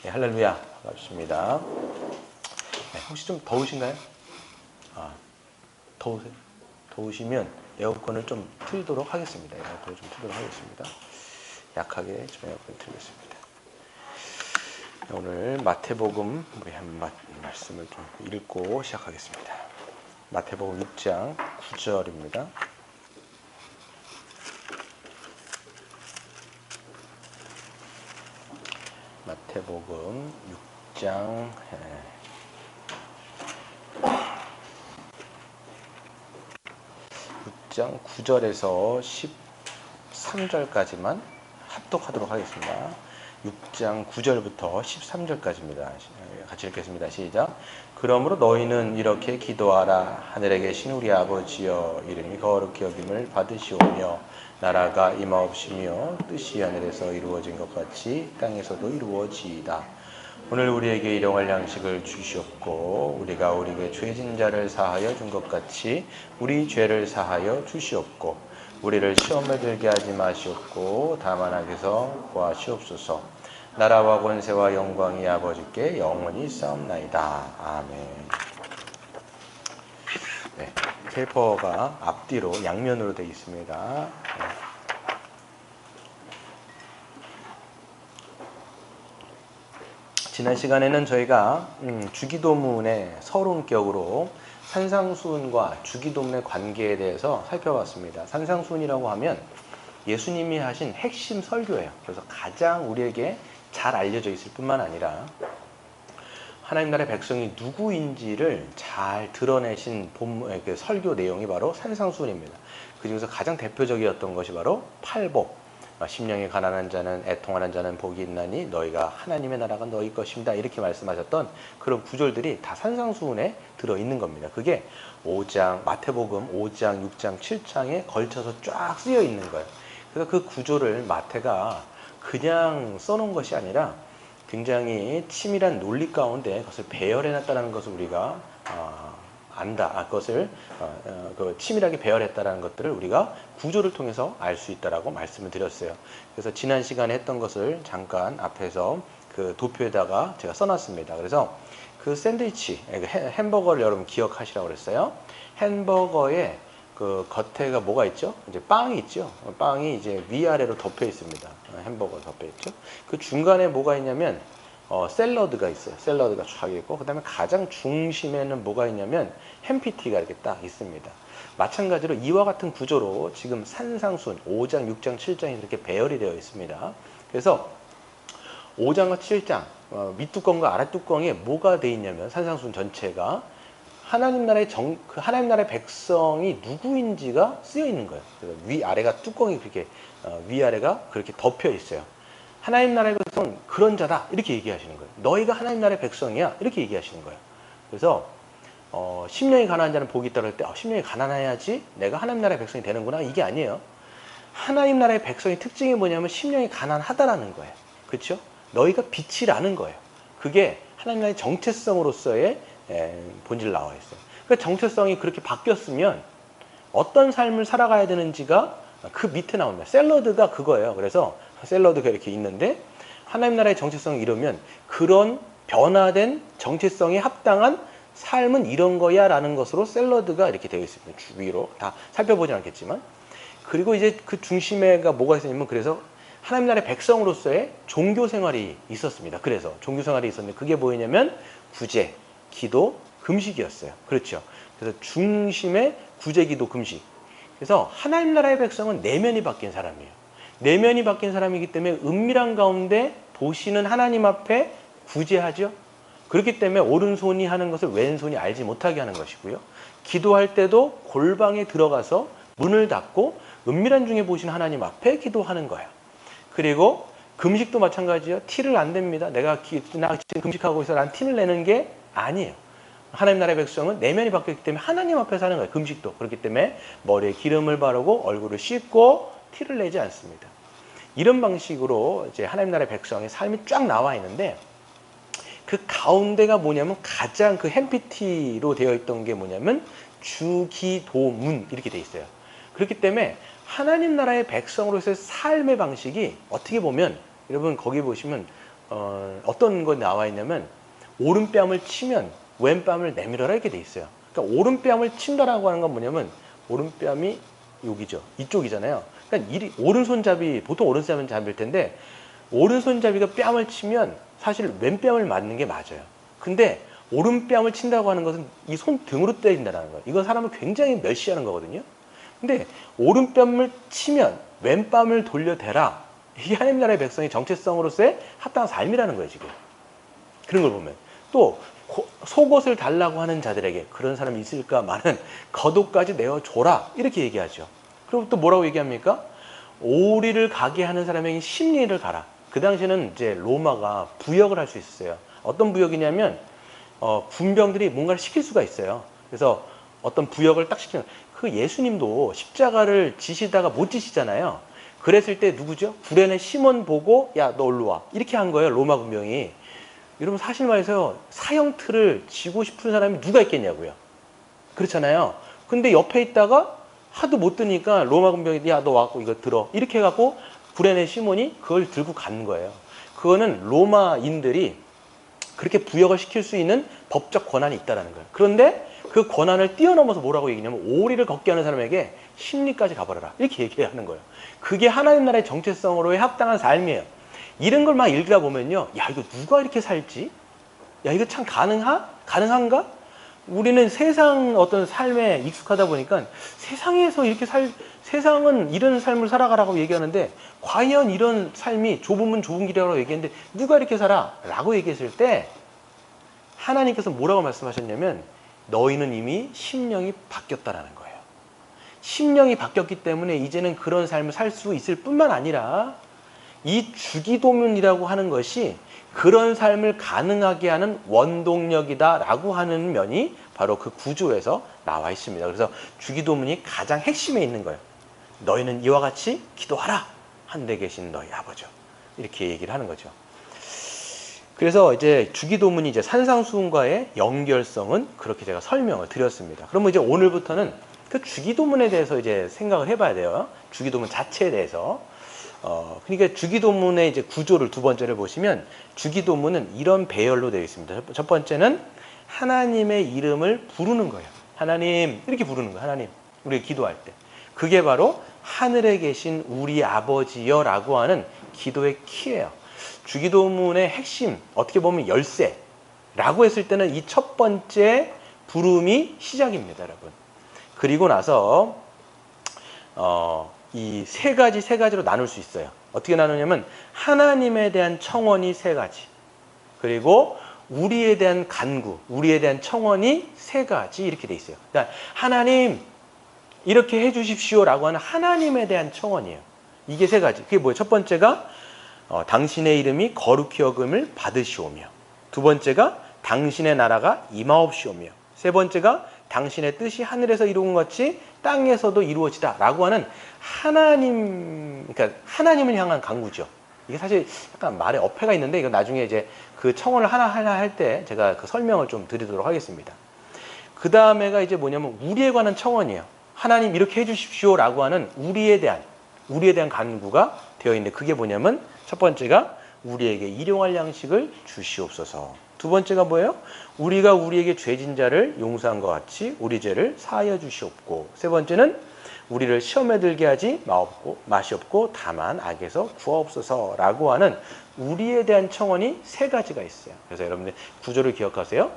네, 할렐루야. 반갑습니다. 네, 혹시 좀 더우신가요? 더우세요? 더우시면 에어컨을 좀 틀도록 하겠습니다. 에어컨을 좀 틀도록 하겠습니다. 약하게 좀 에어컨을 틀겠습니다. 오늘 마태복음 우리 한 말씀을 좀 읽고 시작하겠습니다. 마태복음 6장 9절입니다. 마태복음 6장 9절에서 13절까지만 합독하도록 하겠습니다. 6장 9절부터 13절까지입니다. 같이 읽겠습니다. 시작. 그러므로 너희는 이렇게 기도하라. 하늘에 계신 우리 아버지여, 이름이 거룩히 여김을 받으시오며 나라가 임하옵시며 뜻이 하늘에서 이루어진 것 같이 땅에서도 이루어지이다. 오늘 우리에게 일용할 양식을 주시옵고 우리가 우리에게 죄진 자를 사하여 준 것 같이 우리 죄를 사하여 주시옵고 우리를 시험에 들게 하지 마시옵고 다만 악에서 구하시옵소서. 나라와 권세와 영광이 아버지께 영원히 있사옵나이다. 아멘. 네, 페이퍼가 앞뒤로 양면으로 되어 있습니다. 지난 시간에는 저희가 주기도문의 서론격으로 산상수훈과 주기도문의 관계에 대해서 살펴봤습니다. 산상수훈이라고 하면 예수님이 하신 핵심 설교예요. 그래서 가장 우리에게 잘 알려져 있을 뿐만 아니라 하나님 나라의 백성이 누구인지를 잘 드러내신 그 설교 내용이 바로 산상수훈입니다. 그 중에서 가장 대표적이었던 것이 바로 팔복. 심령이 가난한 자는 애통하는 자는 복이 있나니 너희가 하나님의 나라가 너희 것입니다. 이렇게 말씀하셨던 그런 구절들이 다 산상수훈에 들어있는 겁니다. 그게 5장, 마태복음 5장, 6장, 7장에 걸쳐서 쫙 쓰여 있는 거예요. 그래서 그 구조를 마태가 그냥 써놓은 것이 아니라 굉장히 치밀한 논리 가운데 그것을 배열해놨다는 것을 우리가 그것을 치밀하게 배열했다는 것들을 우리가 구조를 통해서 알 수 있다라고 말씀을 드렸어요. 그래서 지난 시간에 했던 것을 잠깐 앞에서 그 도표에다가 제가 써놨습니다. 그래서 그 샌드위치, 햄버거를 여러분 기억하시라고 그랬어요. 햄버거에 그 겉에가 뭐가 있죠? 이제 빵이 있죠. 빵이 이제 위아래로 덮여 있습니다. 햄버거 덮여 있죠. 그 중간에 뭐가 있냐면 샐러드가 있어요. 샐러드가 쫙 있고 그 다음에 가장 중심에는 뭐가 있냐면 햄피티가 이렇게 딱 있습니다. 마찬가지로 이와 같은 구조로 지금 산상수훈 5장, 6장, 7장이 이렇게 배열이 되어 있습니다. 그래서 5장과 7장 밑뚜껑과 아랫뚜껑에 뭐가 되어 있냐면 산상수훈 전체가 하나님 나라의 백성이 누구인지가 쓰여 있는 거예요. 그래서 위아래가 뚜껑이 그렇게 위아래가 그렇게 덮여 있어요. 하나님 나라의 백성은 그런 자다 이렇게 얘기하시는 거예요. 너희가 하나님 나라의 백성이야 이렇게 얘기하시는 거예요. 그래서 심령이 가난한 자는 복이 있다 그럴 때 심령이 가난해야지 내가 하나님 나라의 백성이 되는구나 이게 아니에요. 하나님 나라의 백성의 특징이 뭐냐면 심령이 가난하다라는 거예요. 그렇죠? 너희가 빛이라는 거예요. 그게 하나님 나라의 정체성으로서의 본질 나와 있어요. 그 정체성이 그렇게 바뀌었으면 어떤 삶을 살아가야 되는지가 그 밑에 나옵니다. 샐러드가 그거예요. 그래서 샐러드가 이렇게 있는데 하나님 나라의 정체성을 이루면 그런 변화된 정체성에 합당한 삶은 이런 거야 라는 것으로 샐러드가 이렇게 되어 있습니다. 주위로 다 살펴보진 않겠지만 그리고 이제 그 중심에가 뭐가 있었냐면 그래서 하나님 나라의 백성으로서의 종교 생활이 있었습니다. 그래서 종교 생활이 있었는데 그게 뭐였냐면 구제, 기도, 금식이었어요. 그렇죠. 그래서 중심에 구제, 기도, 금식. 그래서 하나님 나라의 백성은 내면이 바뀐 사람이에요. 내면이 바뀐 사람이기 때문에 은밀한 가운데 보시는 하나님 앞에 구제하죠. 그렇기 때문에 오른손이 하는 것을 왼손이 알지 못하게 하는 것이고요. 기도할 때도 골방에 들어가서 문을 닫고 은밀한 중에 보시는 하나님 앞에 기도하는 거예요. 그리고 금식도 마찬가지예요. 티를 안 냅니다. 나 지금 금식하고 있어. 난 티를 내는 게 아니에요. 하나님 나라의 백성은 내면이 바뀌었기 때문에 하나님 앞에서 하는 거예요. 금식도. 그렇기 때문에 머리에 기름을 바르고 얼굴을 씻고 티를 내지 않습니다. 이런 방식으로 이제 하나님 나라의 백성의 삶이 쫙 나와 있는데 그 가운데가 뭐냐면 가장 그 햄피티로 되어 있던 게 뭐냐면 주기도문 이렇게 되어 있어요. 그렇기 때문에 하나님 나라의 백성으로서의 삶의 방식이 어떻게 보면 여러분 거기 보시면 어떤 거 나와 있냐면 오른뺨을 치면 왼뺨을 내밀어라 이렇게 돼 있어요. 그러니까 오른뺨을 친다라고 하는 건 뭐냐면 오른뺨이 여기죠. 이쪽이잖아요. 그러니까 오른손잡이 보통 오른손잡이일 텐데 오른손잡이가 뺨을 치면 사실 왼뺨을 맞는 게 맞아요. 근데 오른뺨을 친다고 하는 것은 이 손등으로 때린다는 거예요. 이건 사람을 굉장히 멸시하는 거거든요. 근데 오른뺨을 치면 왼뺨을 돌려대라. 이게 하나님 나라의 백성의 정체성으로서의 합당한 삶이라는 거예요, 지금. 그런 걸 보면. 또 속옷을 달라고 하는 자들에게 그런 사람이 있을까마는 겉옷까지 내어줘라. 이렇게 얘기하죠. 그리고 또 뭐라고 얘기합니까? 오리를 가게 하는 사람에게 심리를 가라. 그 당시에는 이제 로마가 부역을 할 수 있었어요. 어떤 부역이냐면 군병들이 뭔가를 시킬 수가 있어요. 그래서 어떤 부역을 딱 시키는 그 예수님도 십자가를 지시다가 못 지시잖아요. 그랬을 때 누구죠? 구레네 시몬 보고 야 너 일로 와 이렇게 한 거예요. 로마 군병이. 여러분 사실 말해서 사형틀을 지고 싶은 사람이 누가 있겠냐고요. 그렇잖아요. 근데 옆에 있다가 하도 못 드니까 로마 군병이 야 너 와갖고 이거 들어 이렇게 해갖고 구레네 시몬이 그걸 들고 간 거예요. 그거는 로마인들이 그렇게 부역을 시킬 수 있는 법적 권한이 있다는 거예요. 그런데 그 권한을 뛰어넘어서 뭐라고 얘기냐면 오리를 걷게 하는 사람에게 심리까지 가버려라 이렇게 얘기하는 거예요. 그게 하나님 나라의 정체성으로의 합당한 삶이에요. 이런 걸 막 읽다 보면요, 야 이거 누가 이렇게 살지? 야 이거 참 가능한가? 우리는 세상 어떤 삶에 익숙하다 보니까 세상에서 이렇게 세상은 이런 삶을 살아가라고 얘기하는데 과연 이런 삶이 좁으면 좁은 길이라고 얘기했는데 누가 이렇게 살아? 라고 얘기했을 때 하나님께서 뭐라고 말씀하셨냐면 너희는 이미 심령이 바뀌었다라는 거예요. 심령이 바뀌었기 때문에 이제는 그런 삶을 살 수 있을 뿐만 아니라 이 주기도문이라고 하는 것이 그런 삶을 가능하게 하는 원동력이다라고 하는 면이 바로 그 구조에서 나와 있습니다. 그래서 주기도문이 가장 핵심에 있는 거예요. 너희는 이와 같이 기도하라. 하늘에 계신 너희 아버지. 이렇게 얘기를 하는 거죠. 그래서 이제 주기도문이 이제 산상수훈과의 연결성은 그렇게 제가 설명을 드렸습니다. 그러면 이제 오늘부터는 그 주기도문에 대해서 이제 생각을 해봐야 돼요. 주기도문 자체에 대해서. 그러니까 주기도문의 이제 구조를 두 번째를 보시면 주기도문은 이런 배열로 되어 있습니다. 첫 번째는 하나님의 이름을 부르는 거예요. 하나님 이렇게 부르는 거예요. 하나님 우리가 기도할 때 그게 바로 하늘에 계신 우리 아버지여라고 하는 기도의 키예요. 주기도문의 핵심 어떻게 보면 열쇠라고 했을 때는 이 첫 번째 부름이 시작입니다, 여러분. 그리고 나서 이 세 가지로 나눌 수 있어요. 어떻게 나누냐면 하나님에 대한 청원이 세 가지, 그리고 우리에 대한 간구, 우리에 대한 청원이 세 가지 이렇게 돼 있어요. 그러니까 하나님 이렇게 해주십시오라고 하는 하나님에 대한 청원이에요. 이게 세 가지. 그게 뭐예요? 첫 번째가 당신의 이름이 거룩히 여김을 받으시오며, 두 번째가 당신의 나라가 임하옵시오며, 세 번째가 당신의 뜻이 하늘에서 이루어진 것 같이 땅에서도 이루어지다 라고 하는 그러니까 하나님을 향한 간구죠. 이게 사실 약간 말에 어폐가 있는데 이거 나중에 이제 그 청원을 하나 할 때 제가 그 설명을 좀 드리도록 하겠습니다. 그 다음에가 이제 뭐냐면 우리에 관한 청원이에요. 하나님 이렇게 해주십시오 라고 하는 우리에 대한 간구가 되어 있는데 그게 뭐냐면 첫 번째가 우리에게 일용할 양식을 주시옵소서. 두 번째가 뭐예요? 우리가 우리에게 죄진 자를 용서한 것 같이 우리 죄를 사하여 주시옵고, 세 번째는 우리를 시험에 들게 하지 마시옵고 다만 악에서 구하옵소서라고 하는 우리에 대한 청원이 세 가지가 있어요. 그래서 여러분들 구조를 기억하세요.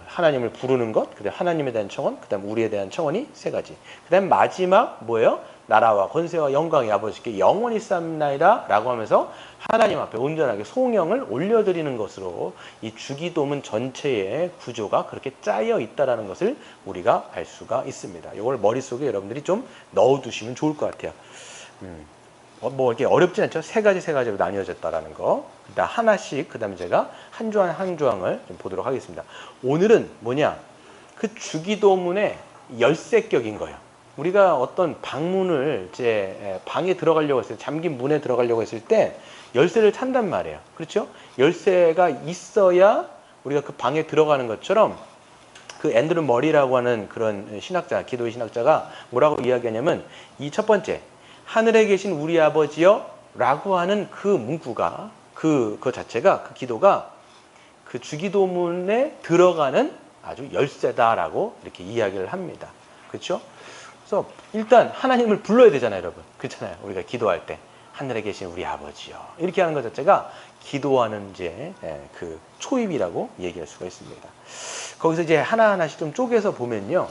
하나님을 부르는 것, 그다음 하나님에 대한 청원, 그다음 우리에 대한 청원이 세 가지. 그다음 마지막 뭐예요? 나라와 권세와 영광이 아버지께 영원히 쌓나이다 라고 하면서 하나님 앞에 온전하게 송영을 올려드리는 것으로 이 주기도문 전체의 구조가 그렇게 짜여 있다는 것을 우리가 알 수가 있습니다. 이걸 머릿속에 여러분들이 좀 넣어두시면 좋을 것 같아요. 뭐 이렇게 어렵지 않죠? 세 가지로 나뉘어졌다라는 거. 일단 하나씩, 그 다음에 제가 한 조항을 좀 보도록 하겠습니다. 오늘은 뭐냐? 그 주기도문의 열쇠격인 거예요. 우리가 어떤 방문을 이제 방에 들어가려고 했을 때, 잠긴 문에 들어가려고 했을 때 열쇠를 찬단 말이에요. 그렇죠? 열쇠가 있어야 우리가 그 방에 들어가는 것처럼 그 앤드루 머리라고 하는 그런 신학자, 기도의 신학자가 뭐라고 이야기하냐면 이 첫 번째, 하늘에 계신 우리 아버지여 라고 하는 그 문구가 그 자체가, 그 기도가 그 주기도문에 들어가는 아주 열쇠다라고 이렇게 이야기를 합니다. 그렇죠? 그래서 일단 하나님을 불러야 되잖아요, 여러분. 그렇잖아요. 우리가 기도할 때 하늘에 계신 우리 아버지요, 이렇게 하는 것 자체가 기도하는 이제 그 초입이라고 얘기할 수가 있습니다. 거기서 이제 하나하나씩 좀 쪼개서 보면요,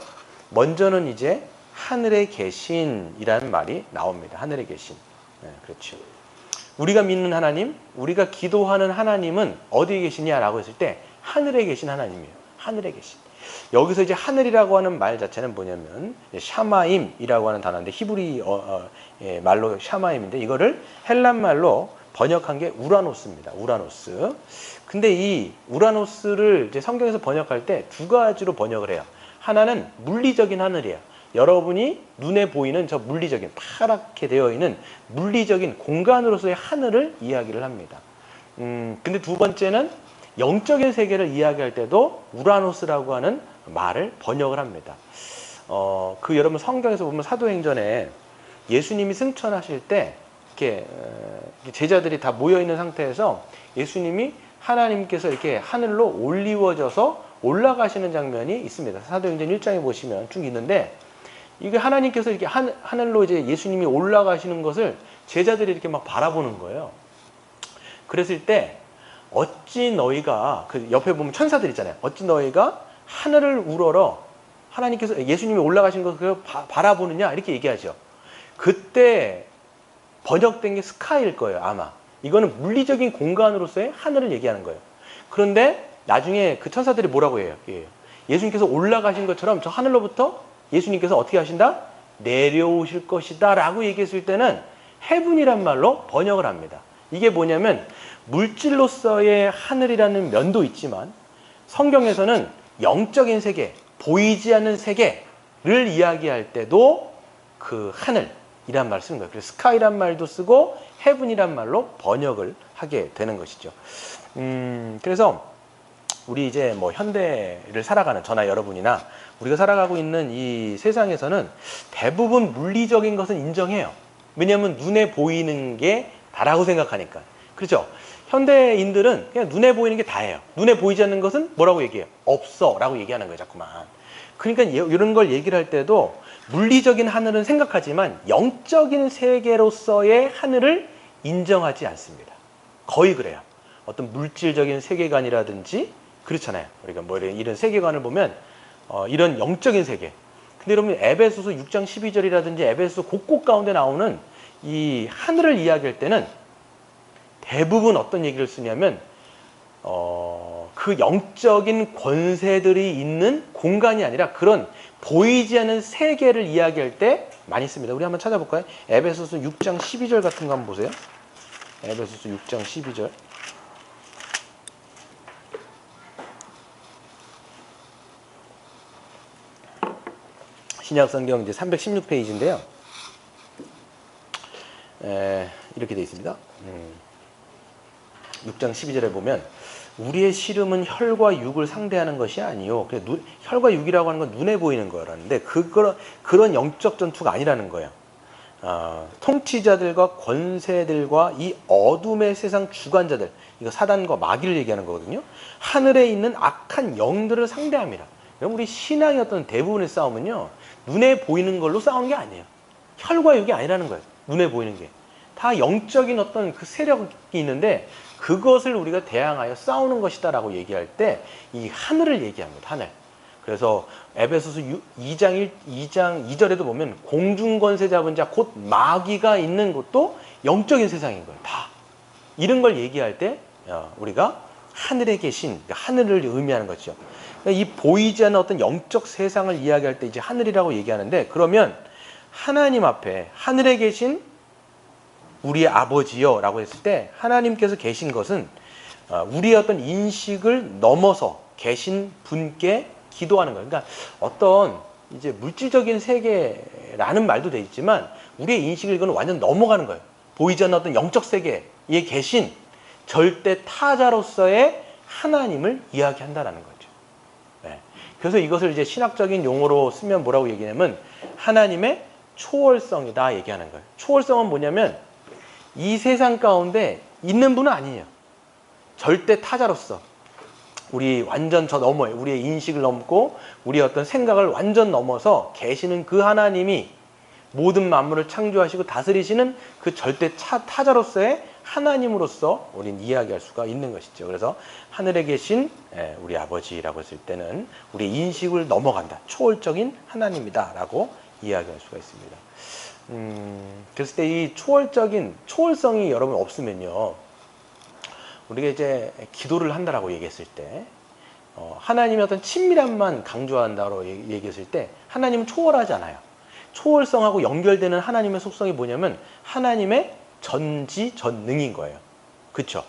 먼저는 이제 하늘에 계신이라는 말이 나옵니다. 하늘에 계신. 그렇죠. 우리가 믿는 하나님, 우리가 기도하는 하나님은 어디에 계시냐라고 했을 때 하늘에 계신 하나님이에요. 하늘에 계신. 여기서 이제 하늘이라고 하는 말 자체는 뭐냐면 샤마임이라고 하는 단어인데, 히브리 말로 샤마임인데, 이거를 헬란 말로 번역한 게 우라노스입니다. 우라노스. 근데 이 우라노스를 이제 성경에서 번역할 때 두 가지로 번역을 해요. 하나는 물리적인 하늘이에요. 여러분이 눈에 보이는 저 물리적인, 파랗게 되어 있는 물리적인 공간으로서의 하늘을 이야기를 합니다. 근데 두 번째는 영적인 세계를 이야기할 때도 우라노스라고 하는 말을 번역을 합니다. 그 여러분 성경에서 보면 사도행전에 예수님이 승천하실 때 이렇게 제자들이 다 모여 있는 상태에서 예수님이 하나님께서 이렇게 하늘로 올리워져서 올라가시는 장면이 있습니다. 사도행전 1장에 보시면 쭉 있는데, 이게 하나님께서 이렇게 하늘로 이제 예수님이 올라가시는 것을 제자들이 이렇게 막 바라보는 거예요. 그랬을 때 어찌 너희가, 그 옆에 보면 천사들 있잖아요. 어찌 너희가 하늘을 우러러 하나님께서 예수님이 올라가신 것을 바라보느냐, 이렇게 얘기하죠. 그때 번역된 게 스카이일 거예요, 아마. 이거는 물리적인 공간으로서의 하늘을 얘기하는 거예요. 그런데 나중에 그 천사들이 뭐라고 해요? 예수님께서 올라가신 것처럼 저 하늘로부터 예수님께서 어떻게 하신다? 내려오실 것이다 라고 얘기했을 때는 헤븐이란 말로 번역을 합니다. 이게 뭐냐면 물질로서의 하늘이라는 면도 있지만 성경에서는 영적인 세계, 보이지 않는 세계를 이야기할 때도 그 하늘이란 말을 쓰는 거예요. 그래서 스카이란 말도 쓰고 헤븐이란 말로 번역을 하게 되는 것이죠. 그래서 우리 이제 뭐 현대를 살아가는 저나 여러분이나 우리가 살아가고 있는 이 세상에서는 대부분 물리적인 것은 인정해요. 왜냐하면 눈에 보이는 게 다라고 생각하니까. 그렇죠? 현대인들은 그냥 눈에 보이는 게 다예요. 눈에 보이지 않는 것은 뭐라고 얘기해요? 없어 라고 얘기하는 거예요, 자꾸만. 그러니까 이런 걸 얘기를 할 때도 물리적인 하늘은 생각하지만 영적인 세계로서의 하늘을 인정하지 않습니다. 거의 그래요. 어떤 물질적인 세계관이라든지 그렇잖아요. 우리가 뭐 이런 세계관을 보면 이런 영적인 세계. 근데 여러분 에베소서 6장 12절이라든지 에베소서 곳곳 가운데 나오는 이 하늘을 이야기할 때는 대부분 어떤 얘기를 쓰냐면 그 영적인 권세들이 있는 공간이 아니라 그런 보이지 않는 세계를 이야기할 때 많이 씁니다. 우리 한번 찾아볼까요? 에베소서 6장 12절 같은 거 한번 보세요. 에베소서 6장 12절. 신약성경 이제 316페이지인데요. 이렇게 되어 있습니다. 6장 12절에 보면 우리의 씨름은 혈과 육을 상대하는 것이 아니요. 혈과 육이라고 하는 건 눈에 보이는 거라는데 그런 영적 전투가 아니라는 거예요. 통치자들과 권세들과 이 어둠의 세상 주관자들, 이거 사단과 마귀를 얘기하는 거거든요. 하늘에 있는 악한 영들을 상대합니다. 여러분 우리 신앙의 어떤 대부분의 싸움은요, 눈에 보이는 걸로 싸우는 게 아니에요. 혈과 육이 아니라는 거예요. 눈에 보이는 게. 다 영적인 어떤 그 세력이 있는데 그것을 우리가 대항하여 싸우는 것이다 라고 얘기할 때 이 하늘을 얘기합니다. 하늘. 그래서 에베소서 2장 2절에도 보면 공중권세 잡은 자 곧 마귀가 있는 곳도 영적인 세상인 거예요. 다. 이런 걸 얘기할 때 우리가 하늘에 계신, 하늘을 의미하는 거죠. 이 보이지 않는 어떤 영적 세상을 이야기할 때 이제 하늘이라고 얘기하는데, 그러면 하나님 앞에 하늘에 계신 우리의 아버지요 라고 했을 때 하나님께서 계신 것은 우리의 어떤 인식을 넘어서 계신 분께 기도하는 거예요. 그러니까 어떤 이제 물질적인 세계라는 말도 돼 있지만 우리의 인식을 이거는 완전 넘어가는 거예요. 보이지 않는 어떤 영적 세계에 계신 절대 타자로서의 하나님을 이야기한다라는 거죠. 네. 그래서 이것을 이제 신학적인 용어로 쓰면 뭐라고 얘기하냐면 하나님의 초월성이다 얘기하는 거예요. 초월성은 뭐냐면 이 세상 가운데 있는 분은 아니에요. 절대 타자로서 우리 완전 저 너머에 우리의 인식을 넘고 우리의 어떤 생각을 완전 넘어서 계시는 그 하나님이 모든 만물을 창조하시고 다스리시는 그 절대 타자로서의 하나님으로서 우리는 이야기할 수가 있는 것이죠. 그래서 하늘에 계신 우리 아버지라고 했을 때는 우리 인식을 넘어간다. 초월적인 하나님이다 라고 이야기할 수가 있습니다. 그랬을 때 이 초월성이 여러분 없으면요, 우리가 이제 기도를 한다라고 얘기했을 때 하나님의 어떤 친밀함만 강조한다고 얘기했을 때 하나님은 초월하지 않아요. 초월성하고 연결되는 하나님의 속성이 뭐냐면 하나님의 전지전능인 거예요. 그렇죠?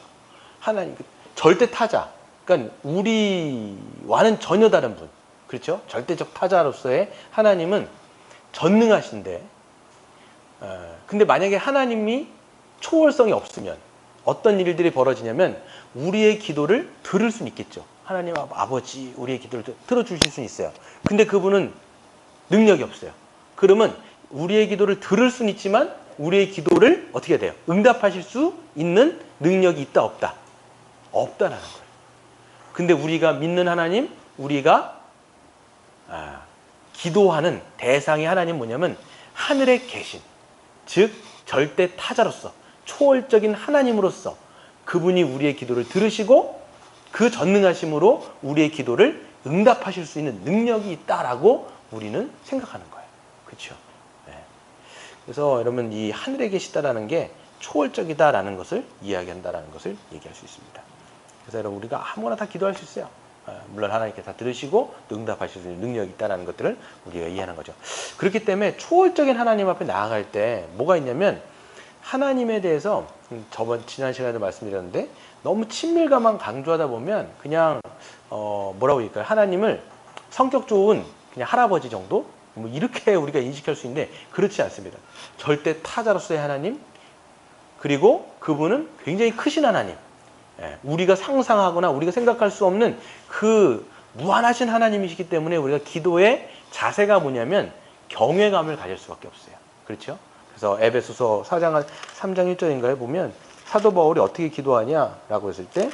하나님 절대 타자. 그러니까 우리와는 전혀 다른 분. 그렇죠? 절대적 타자로서의 하나님은 전능하신데, 근데 만약에 하나님이 초월성이 없으면 어떤 일들이 벌어지냐면 우리의 기도를 들을 수는 있겠죠. 하나님 아버지 우리의 기도를 들어주실 수는 있어요. 근데 그분은 능력이 없어요. 그러면 우리의 기도를 들을 수는 있지만 우리의 기도를 어떻게 해야 돼요? 응답하실 수 있는 능력이 있다 없다? 없다라는 거예요. 근데 우리가 믿는 하나님, 우리가 기도하는 대상의 하나님 뭐냐면 하늘에 계신, 즉 절대 타자로서 초월적인 하나님으로서 그분이 우리의 기도를 들으시고 그 전능하심으로 우리의 기도를 응답하실 수 있는 능력이 있다라고 우리는 생각하는 거예요. 그렇죠? 네. 그래서 여러분 이 하늘에 계시다라는 게 초월적이다라는 것을 이야기한다라는 것을 얘기할 수 있습니다. 그래서 여러분 우리가 아무거나 다 기도할 수 있어요. 물론 하나님께 다 들으시고 또 응답하실 수 있는 능력이 있다는 것들을 우리가 이해하는 거죠. 그렇기 때문에 초월적인 하나님 앞에 나아갈 때 뭐가 있냐면 하나님에 대해서 지난 시간에도 말씀드렸는데 너무 친밀감만 강조하다 보면 그냥 뭐라고 얘기할까요? 하나님을 성격 좋은 그냥 할아버지 정도? 뭐 이렇게 우리가 인식할 수 있는데 그렇지 않습니다. 절대 타자로서의 하나님, 그리고 그분은 굉장히 크신 하나님, 우리가 상상하거나 우리가 생각할 수 없는 그 무한하신 하나님이시기 때문에 우리가 기도의 자세가 뭐냐면 경외감을 가질 수밖에 없어요. 그렇죠? 그래서 에베소서 4장 3장 1절인가에 보면 사도 바울이 어떻게 기도하냐라고 했을 때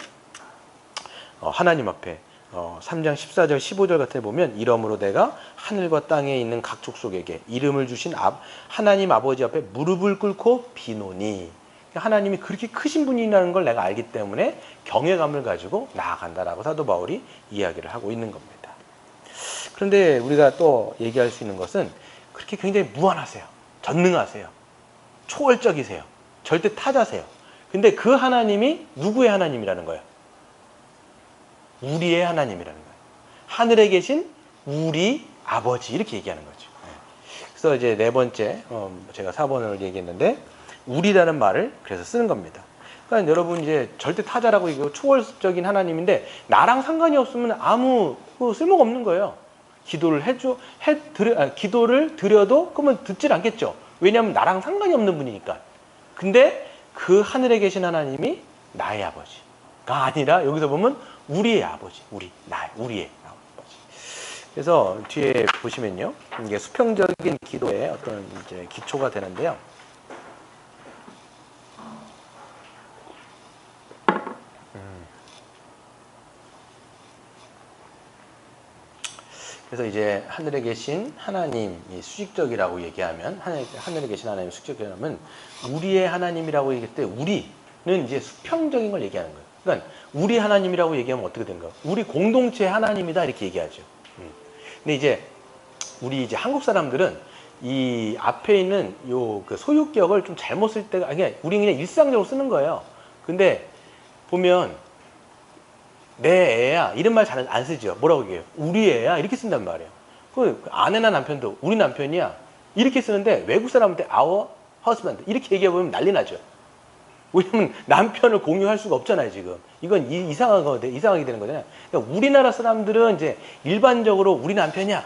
하나님 앞에 3장 14절 15절 같은 데 보면 이러므로 내가 하늘과 땅에 있는 각 족속에게 이름을 주신 하나님 아버지 앞에 무릎을 꿇고 비노니, 하나님이 그렇게 크신 분이라는 걸 내가 알기 때문에 경외감을 가지고 나아간다라고 사도 바울이 이야기를 하고 있는 겁니다. 그런데 우리가 또 얘기할 수 있는 것은 그렇게 굉장히 무한하세요. 전능하세요. 초월적이세요. 절대 타자세요. 근데 그 하나님이 누구의 하나님이라는 거예요? 우리의 하나님이라는 거예요. 하늘에 계신 우리 아버지, 이렇게 얘기하는 거죠. 그래서 이제 네 번째, 제가 4번을 얘기했는데 우리라는 말을 그래서 쓰는 겁니다. 그러니까 여러분 이제 절대 타자라고 얘기하고 초월적인 하나님인데 나랑 상관이 없으면 아무 쓸모가 없는 거예요. 기도를 기도를 드려도 그러면 듣질 않겠죠. 왜냐하면 나랑 상관이 없는 분이니까. 근데 그 하늘에 계신 하나님이 나의 아버지가 아니라 여기서 보면 우리의 아버지, 우리의 아버지. 그래서 뒤에 보시면요, 이게 수평적인 기도의 어떤 이제 기초가 되는데요. 그래서 이제 하늘에 계신 하나님이 수직적이라고 얘기하면 하늘에 계신 하나님이 수직적이라면 우리의 하나님이라고 얘기할 때 우리는 이제 수평적인 걸 얘기하는 거예요. 그러니까 우리 하나님이라고 얘기하면 어떻게 되는가? 우리 공동체 하나님이다 이렇게 얘기하죠. 근데 이제 우리 이제 한국 사람들은 이 앞에 있는 요 그 소유격을 좀 잘못 쓸 때가 그냥 우리 그냥 일상적으로 쓰는 거예요. 근데 보면 내 애야 이런 말 잘 안 쓰죠. 뭐라고 얘기해요? 우리 애야 이렇게 쓴단 말이에요. 그 아내나 남편도 우리 남편이야 이렇게 쓰는데 외국 사람한테 our husband 이렇게 얘기해보면 난리 나죠. 왜냐면 남편을 공유할 수가 없잖아요. 지금 이건 이상하게 되는 거잖아요. 그러니까 우리나라 사람들은 이제 일반적으로 우리 남편이야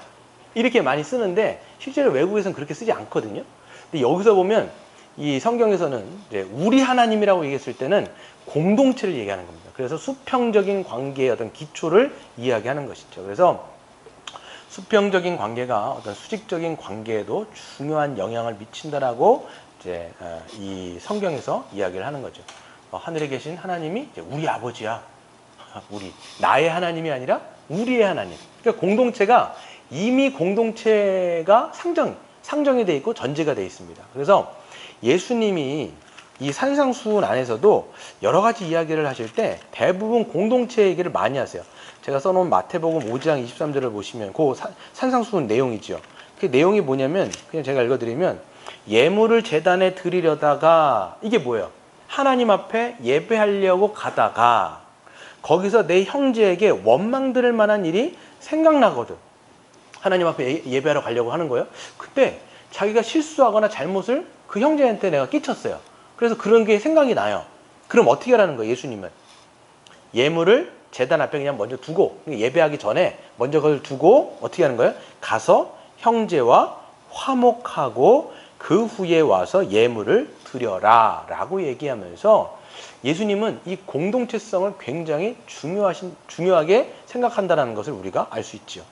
이렇게 많이 쓰는데 실제로 외국에서는 그렇게 쓰지 않거든요. 근데 여기서 보면 이 성경에서는 이제 우리 하나님이라고 얘기했을 때는 공동체를 얘기하는 겁니다. 그래서 수평적인 관계의 어떤 기초를 이야기하는 것이죠. 그래서 수평적인 관계가 어떤 수직적인 관계에도 중요한 영향을 미친다라고 이제 이 성경에서 이야기를 하는 거죠. 하늘에 계신 하나님이 이제 우리 아버지야. 우리 나의 하나님이 아니라 우리의 하나님. 그러니까 공동체가 이미 공동체가 상정이 돼 있고 전제가 돼 있습니다. 그래서 예수님이 이 산상수훈 안에서도 여러 가지 이야기를 하실 때 대부분 공동체 얘기를 많이 하세요. 제가 써놓은 마태복음 5장 23절을 보시면 그 산상수훈 내용이죠. 그 내용이 뭐냐면 그냥 제가 읽어드리면 예물을 제단에 드리려다가 이게 뭐예요? 하나님 앞에 예배하려고 가다가 거기서 내 형제에게 원망 들을 만한 일이 생각나거든. 하나님 앞에 예배하러 가려고 하는 거예요. 근데 자기가 실수하거나 잘못을 그 형제한테 내가 끼쳤어요. 그래서 그런 게 생각이 나요. 그럼 어떻게 하라는 거예요, 예수님은? 예물을 제단 앞에 그냥 먼저 두고, 예배하기 전에 먼저 그걸 두고 어떻게 하는 거예요? 가서 형제와 화목하고 그 후에 와서 예물을 드려라 라고 얘기하면서 예수님은 이 공동체성을 굉장히 중요하게 생각한다는 것을 우리가 알 수 있죠.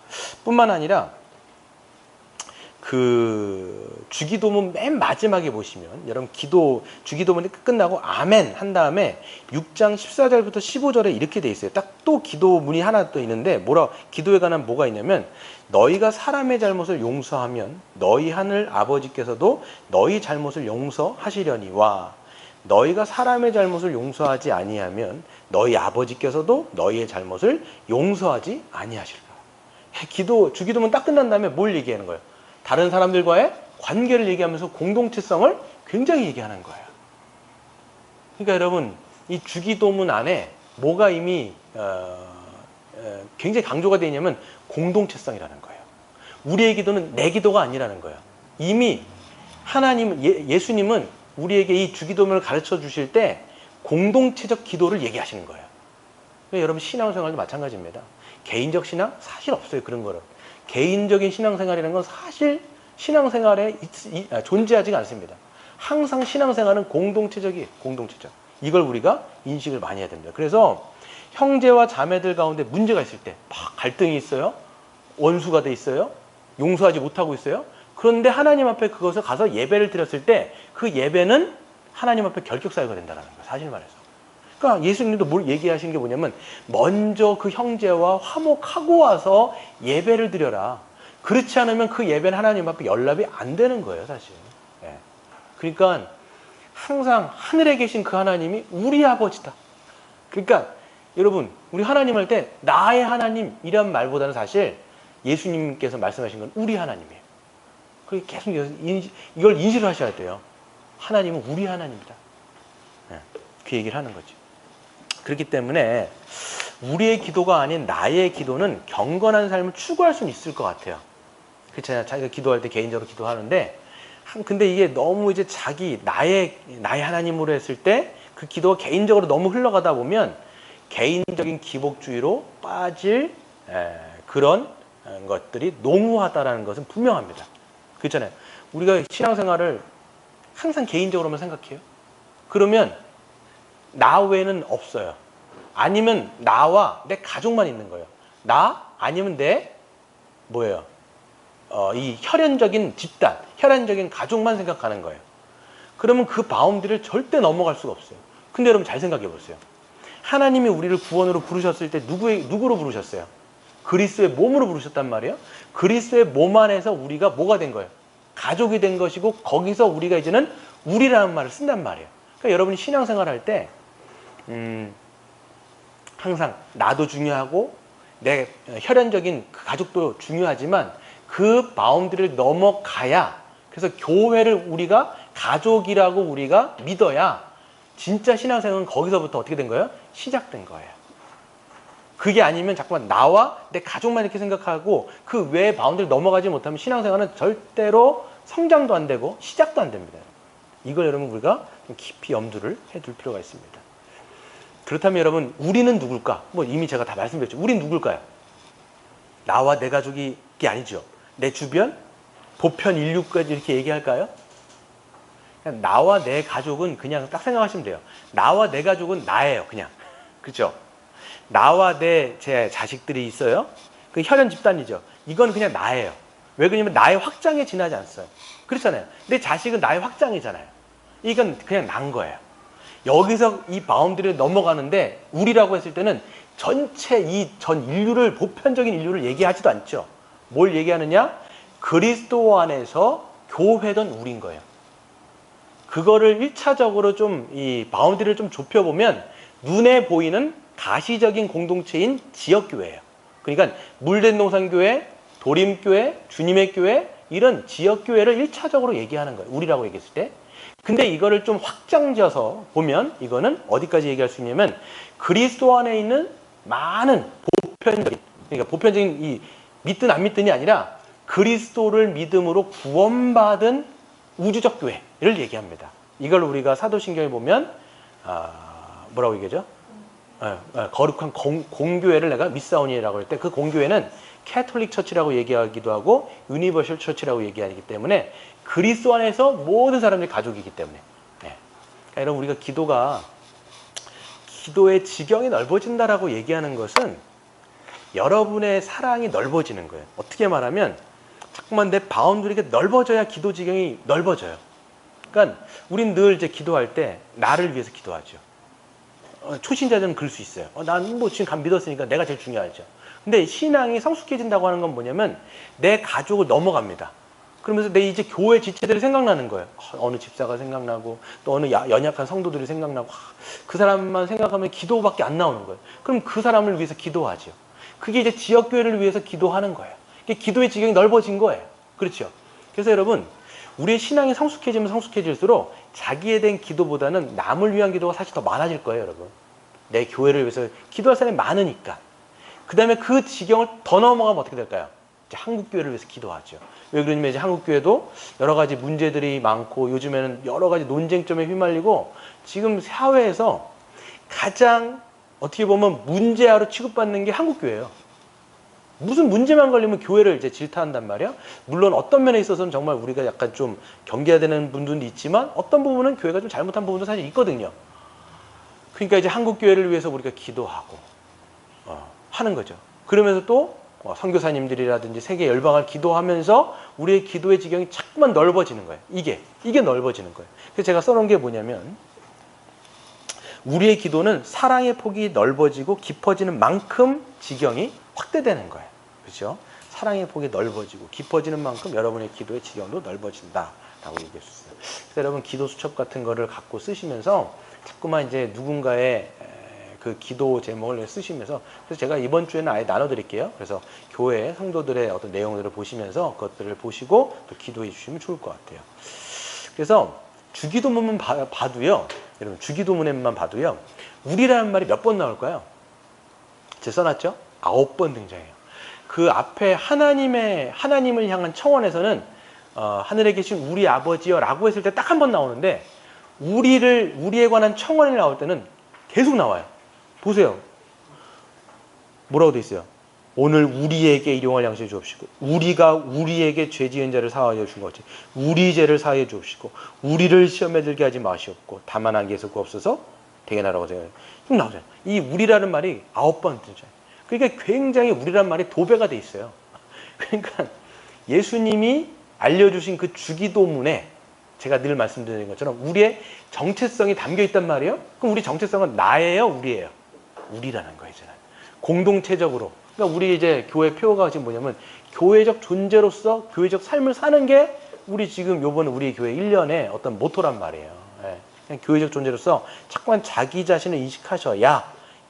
뿐만 아니라 그 주기도문 맨 마지막에 보시면 여러분 주기도문이 끝나고 아멘 한 다음에 6장 14절부터 15절에 이렇게 돼 있어요. 딱 또 기도문이 하나 또 있는데 기도에 관한 뭐가 있냐면 너희가 사람의 잘못을 용서하면 너희 하늘 아버지께서도 너희 잘못을 용서하시려니와 너희가 사람의 잘못을 용서하지 아니하면 너희 아버지께서도 너희의 잘못을 용서하지 아니하실까. 주기도문 딱 끝난 다음에 뭘 얘기하는 거예요? 다른 사람들과의 관계를 얘기하면서 공동체성을 굉장히 얘기하는 거예요. 그러니까 여러분 이 주기도문 안에 뭐가 이미 굉장히 강조가 되어 있냐면 공동체성이라는 거예요. 우리의 기도는 내 기도가 아니라는 거예요. 이미 예수님은 우리에게 이 주기도문을 가르쳐 주실 때 공동체적 기도를 얘기하시는 거예요. 여러분 신앙생활도 마찬가지입니다. 개인적 신앙? 사실 없어요. 그런 거는. 개인적인 신앙생활이라는 건 사실 신앙생활에 존재하지가 않습니다. 항상 신앙생활은 공동체적이에요. 공동체적. 이걸 우리가 인식을 많이 해야 됩니다. 그래서 형제와 자매들 가운데 문제가 있을 때 막 갈등이 있어요. 원수가 돼 있어요. 용서하지 못하고 있어요. 그런데 하나님 앞에 그것을 가서 예배를 드렸을 때 그 예배는 하나님 앞에 결격사유가 된다는 거예요. 사실 말해서. 그러니까 예수님도 뭘 얘기하시는 게 뭐냐면 먼저 그 형제와 화목하고 와서 예배를 드려라. 그렇지 않으면 그 예배는 하나님 앞에 연락이 안 되는 거예요, 사실. 예. 그러니까 항상 하늘에 계신 그 하나님이 우리 아버지다. 그러니까 여러분 우리 하나님 할 때 나의 하나님이란 말보다는 사실 예수님께서 말씀하신 건 우리 하나님이에요. 그래서 계속 이걸 인식을 하셔야 돼요. 하나님은 우리 하나님이다. 예. 그 얘기를 하는 거죠. 그렇기 때문에 우리의 기도가 아닌 나의 기도는 경건한 삶을 추구할 수는 있을 것 같아요. 그렇잖아요. 자기가 기도할 때 개인적으로 기도하는데 근데 이게 너무 이제 나의 하나님으로 했을 때 그 기도가 개인적으로 너무 흘러가다 보면 개인적인 기복주의로 빠질 그런 것들이 농후하다라는 것은 분명합니다. 그렇잖아요. 우리가 신앙생활을 항상 개인적으로만 생각해요. 그러면 나 외에는 없어요. 아니면 나와 내 가족만 있는 거예요. 나 아니면 이 혈연적인 집단, 혈연적인 가족만 생각하는 거예요. 그러면 그 바운드를 절대 넘어갈 수가 없어요. 근데 여러분 잘 생각해 보세요. 하나님이 우리를 구원으로 부르셨을 때 누구로 부르셨어요? 그리스도의 몸으로 부르셨단 말이에요. 그리스도의 몸 안에서 우리가 뭐가 된 거예요? 가족이 된 것이고 거기서 우리가 이제는 우리라는 말을 쓴단 말이에요. 그러니까 여러분이 신앙생활 할 때 항상 나도 중요하고 내 혈연적인 그 가족도 중요하지만 그 바운드를 넘어가야 그래서 교회를 우리가 가족이라고 우리가 믿어야 진짜 신앙생활은 거기서부터 어떻게 된 거예요? 시작된 거예요. 그게 아니면 자꾸만 나와 내 가족만 이렇게 생각하고 그 외의 바운드를 넘어가지 못하면 신앙생활은 절대로 성장도 안 되고 시작도 안 됩니다. 이걸 여러분 우리가 좀 깊이 염두를 해둘 필요가 있습니다. 그렇다면 여러분 우리는 누굴까? 이미 제가 다 말씀드렸죠. 우리는 누굴까요? 나와 내 가족이 게 아니죠. 내 주변, 보편 인류까지 이렇게 얘기할까요? 그냥 나와 내 가족은 그냥 딱 생각하시면 돼요. 나와 내 가족은 나예요. 그냥. 그렇죠? 나와 제 자식들이 있어요. 그 혈연 집단이죠. 이건 그냥 나예요. 왜 그러냐면 나의 확장에 지나지 않았어요. 그렇잖아요. 내 자식은 나의 확장이잖아요. 이건 그냥 난 거예요. 여기서 이 바운드를 넘어가는데 우리라고 했을 때는 전체 이 전 인류를, 보편적인 인류를 얘기하지도 않죠. 뭘 얘기하느냐? 그리스도 안에서 교회던 우리인 거예요. 그거를 1차적으로 좀 이 바운드를 좀 좁혀보면 눈에 보이는 가시적인 공동체인 지역교회예요. 그러니까 물된동산교회, 도림교회, 주님의 교회, 이런 지역교회를 1차적으로 얘기하는 거예요. 우리라고 얘기했을 때. 근데 이거를 좀 확장지어서 보면 이거는 어디까지 얘기할 수 있냐면 그리스도 안에 있는 많은 보편적인, 그러니까 보편적인 이 믿든 안 믿든이 아니라 그리스도를 믿음으로 구원받은 우주적 교회를 얘기합니다. 이걸 우리가 사도신경에 보면 뭐라고 얘기하죠? 거룩한 공교회를 내가 미사오니라고 할 때 그 공교회는 캐톨릭 처치라고 얘기하기도 하고 유니버셜 처치라고 얘기하기 때문에 그리스도 안에서 모든 사람들이 가족이기 때문에. 네. 그러니까 여러분, 우리가 기도의 지경이 넓어진다라고 얘기하는 것은 여러분의 사랑이 넓어지는 거예요. 어떻게 말하면 자꾸만 내 바운드리가 넓어져야 기도 지경이 넓어져요. 그러니까 우린 늘 이제 기도할 때 나를 위해서 기도하죠. 초신자들은 그럴 수 있어요. 난 뭐 지금 믿었으니까 내가 제일 중요하죠. 근데 신앙이 성숙해진다고 하는 건 뭐냐면 내 가족을 넘어갑니다. 그러면서 내 이제 교회 지체들이 생각나는 거예요. 어느 집사가 생각나고 또 어느 연약한 성도들이 생각나고 그 사람만 생각하면 기도밖에 안 나오는 거예요. 그럼 그 사람을 위해서 기도하죠. 그게 이제 지역교회를 위해서 기도하는 거예요. 기도의 지경이 넓어진 거예요. 그렇죠? 그래서 여러분, 우리의 신앙이 성숙해지면 성숙해질수록 자기에 대한 기도보다는 남을 위한 기도가 사실 더 많아질 거예요, 여러분. 내 교회를 위해서 기도할 사람이 많으니까. 그 다음에 그 지경을 더 넘어가면 어떻게 될까요? 이제 한국교회를 위해서 기도하죠. 왜 그러냐면 이제 한국교회도 여러 가지 문제들이 많고 요즘에는 여러 가지 논쟁점에 휘말리고 지금 사회에서 가장 어떻게 보면 문제아로 취급받는 게 한국교회예요. 무슨 문제만 걸리면 교회를 이제 질타한단 말이야. 물론 어떤 면에 있어서는 정말 우리가 약간 좀 경계해야 되는 부분도 있지만 어떤 부분은 교회가 좀 잘못한 부분도 사실 있거든요. 그러니까 이제 한국교회를 위해서 우리가 기도하고 하는 거죠. 그러면서 또 선교사님들이라든지 세계 열방을 기도하면서 우리의 기도의 지경이 자꾸만 넓어지는 거예요. 이게 넓어지는 거예요. 그래서 제가 써놓은 게 뭐냐면 우리의 기도는 사랑의 폭이 넓어지고 깊어지는 만큼 지경이 확대되는 거예요. 그렇죠? 사랑의 폭이 넓어지고 깊어지는 만큼 여러분의 기도의 지경도 넓어진다라고 얘기할 수 있어요. 그래서 여러분 기도 수첩 같은 거를 갖고 쓰시면서 자꾸만 이제 누군가의 그 기도 제목을 쓰시면서 그래서 제가 이번 주에는 아예 나눠드릴게요. 그래서 교회 성도들의 어떤 내용들을 보시면서 그것들을 보시고 또 기도해 주시면 좋을 것 같아요. 그래서 주기도문만 봐도요. 여러분 주기도문에만 봐도요. 우리라는 말이 몇 번 나올까요? 제가 써놨죠? 9번 등장해요. 그 앞에 하나님을 향한 청원에서는 하늘에 계신 우리 아버지여 라고 했을 때 딱 한 번 나오는데 우리에 관한 청원이 나올 때는 계속 나와요. 보세요. 뭐라고 돼 있어요? 오늘 우리에게 일용할 양식을 주옵시고 우리가 우리에게 죄 지은 자를 사하여 준 것이 우리 죄를 사하여 주옵시고 우리를 시험에 들게 하지 마시옵고 다만 한계에서 구없어서 되게 나라고 생각해요. 쭉 나오잖아요. 이 우리라는 말이 9번 등장해요. 그러니까 굉장히 우리란 말이 도배가 돼 있어요. 그러니까 예수님이 알려주신 그 주기도문에 제가 늘 말씀드리는 것처럼 우리의 정체성이 담겨 있단 말이에요. 그럼 우리 정체성은 나예요, 우리예요? 우리라는 거잖아요. 공동체적으로. 그러니까 우리 이제 교회 표어가 지금 뭐냐면 교회적 존재로서 교회적 삶을 사는 게 우리 지금 요번 우리 교회 1년의 어떤 모토란 말이에요. 예. 그냥 교회적 존재로서 자꾸만 자기 자신을 인식하셔야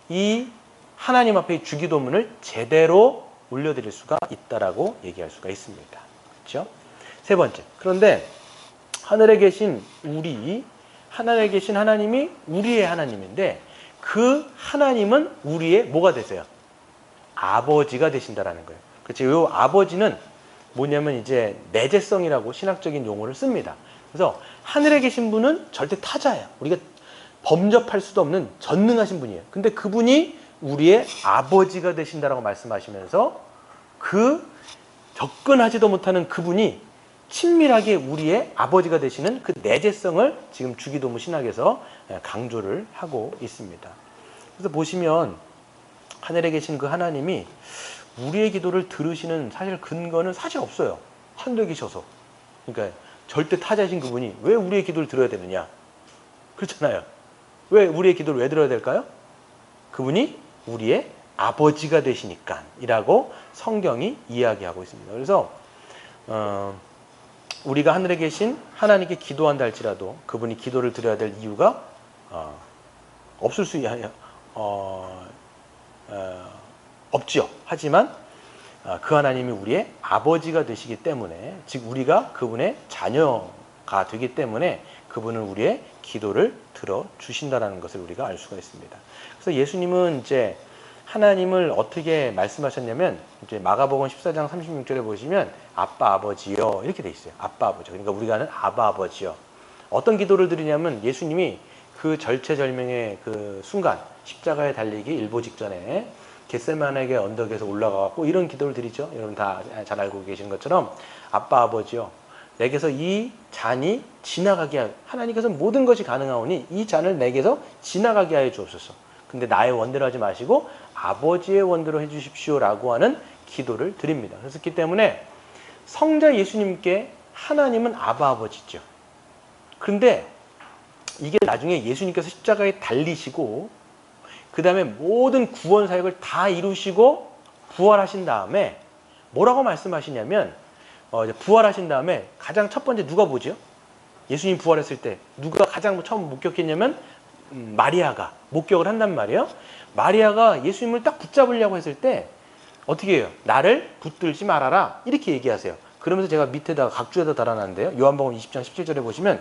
이 하나님 앞에 주기도문을 제대로 올려드릴 수가 있다라고 얘기할 수가 있습니다. 그렇죠? 세 번째. 그런데 하늘에 계신 하늘에 계신 하나님이 우리의 하나님인데 그 하나님은 우리의 뭐가 되세요? 아버지가 되신다라는 거예요. 그렇죠? 이 아버지는 뭐냐면 이제 내재성이라고 신학적인 용어를 씁니다. 그래서 하늘에 계신 분은 절대 타자예요. 우리가 범접할 수도 없는 전능하신 분이에요. 근데 그분이 우리의 아버지가 되신다라고 말씀하시면서 그 접근하지도 못하는 그분이 친밀하게 우리의 아버지가 되시는 그 내재성을 지금 주기도문 신학에서 강조를 하고 있습니다. 그래서 보시면 하늘에 계신 그 하나님이 우리의 기도를 들으시는 사실 근거는 사실 없어요. 하늘에 계셔서. 그러니까 절대 타자이신 그분이 왜 우리의 기도를 들어야 되느냐. 그렇잖아요. 왜 우리의 기도를 왜 들어야 될까요? 그분이 우리의 아버지가 되시니까 이라고 성경이 이야기하고 있습니다. 그래서 우리가 하늘에 계신 하나님께 기도한다 할지라도 그분이 기도를 드려야 될 이유가 없을 수 없지요. 하지만 그 하나님이 우리의 아버지가 되시기 때문에, 즉 우리가 그분의 자녀가 되기 때문에 그분은 우리의 기도를 들어주신다는 것을 우리가 알 수가 있습니다. 그래서 예수님은 이제 하나님을 어떻게 말씀하셨냐면, 이제 마가복음 14장 36절에 보시면 아빠 아버지요 이렇게 돼 있어요. 아빠 아버지. 그러니까 우리가 하는 아바 아버지요. 어떤 기도를 드리냐면, 예수님이 그 절체절명의 그 순간, 십자가에 달리기 일보 직전에 겟세마네의 언덕에서 올라가고 이런 기도를 드리죠. 여러분 다 잘 알고 계신 것처럼 아빠 아버지요, 내게서 이 잔이 지나가게 하여, 하나님께서 모든 것이 가능하오니 이 잔을 내게서 지나가게 하여 주옵소서. 근데 나의 원대로 하지 마시고 아버지의 원대로 해주십시오 라고 하는 기도를 드립니다. 그렇기 때문에 성자 예수님께 하나님은 아바 아버지죠. 그런데 이게 나중에 예수님께서 십자가에 달리시고 그 다음에 모든 구원 사역을 다 이루시고 부활하신 다음에 뭐라고 말씀하시냐면, 부활하신 다음에 가장 첫 번째 누가 보죠? 예수님 부활했을 때 누가 가장 처음 목격했냐면 마리아가 목격을 한단 말이에요. 마리아가 예수님을 딱 붙잡으려고 했을 때 어떻게 해요? 나를 붙들지 말아라 이렇게 얘기하세요. 그러면서 제가 밑에다가 각주에다 달아놨는데요. 요한복음 20장 17절에 보시면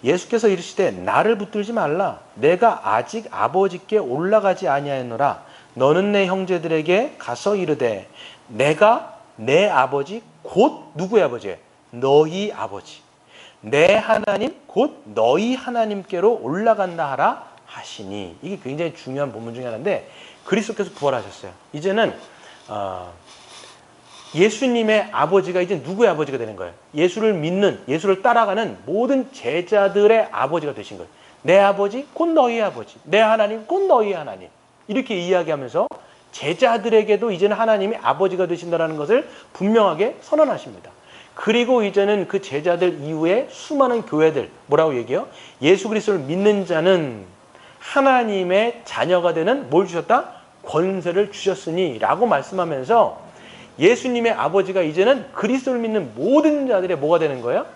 예수께서 이르시되 나를 붙들지 말라. 내가 아직 아버지께 올라가지 아니하였노라. 너는 내 형제들에게 가서 이르되 내가 내 아버지 곧 누구의 아버지예요? 너희 아버지. 내 하나님 곧 너희 하나님께로 올라간다 하라 하시니. 이게 굉장히 중요한 본문 중에 하나인데, 그리스도께서 부활하셨어요. 이제는 예수님의 아버지가 이제 누구의 아버지가 되는 거예요? 예수를 믿는, 예수를 따라가는 모든 제자들의 아버지가 되신 거예요. 내 아버지 곧 너희의 아버지, 내 하나님 곧 너희의 하나님. 이렇게 이야기하면서 제자들에게도 이제는 하나님이 아버지가 되신다는 것을 분명하게 선언하십니다. 그리고 이제는 그 제자들 이후에 수많은 교회들 뭐라고 얘기해요? 예수 그리스도를 믿는 자는 하나님의 자녀가 되는 뭘 주셨다? 권세를 주셨으니 라고 말씀하면서 예수님의 아버지가 이제는 그리스도를 믿는 모든 자들의 뭐가 되는 거예요?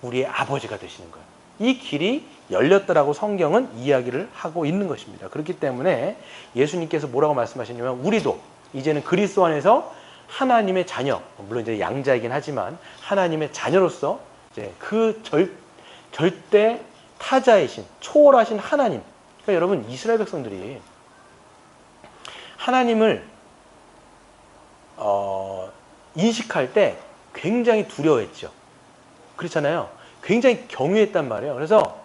우리의 아버지가 되시는 거예요. 이 길이 열렸다라고 성경은 이야기를 하고 있는 것입니다. 그렇기 때문에 예수님께서 뭐라고 말씀하시냐면, 우리도 이제는 그리스도 안에서 하나님의 자녀, 물론 이제 양자이긴 하지만 하나님의 자녀로서 이제 그 절대 타자이신 초월하신 하나님. 그러니까 여러분, 이스라엘 백성들이 하나님을 인식할 때 굉장히 두려워했죠. 그렇잖아요. 굉장히 경외했단 말이에요. 그래서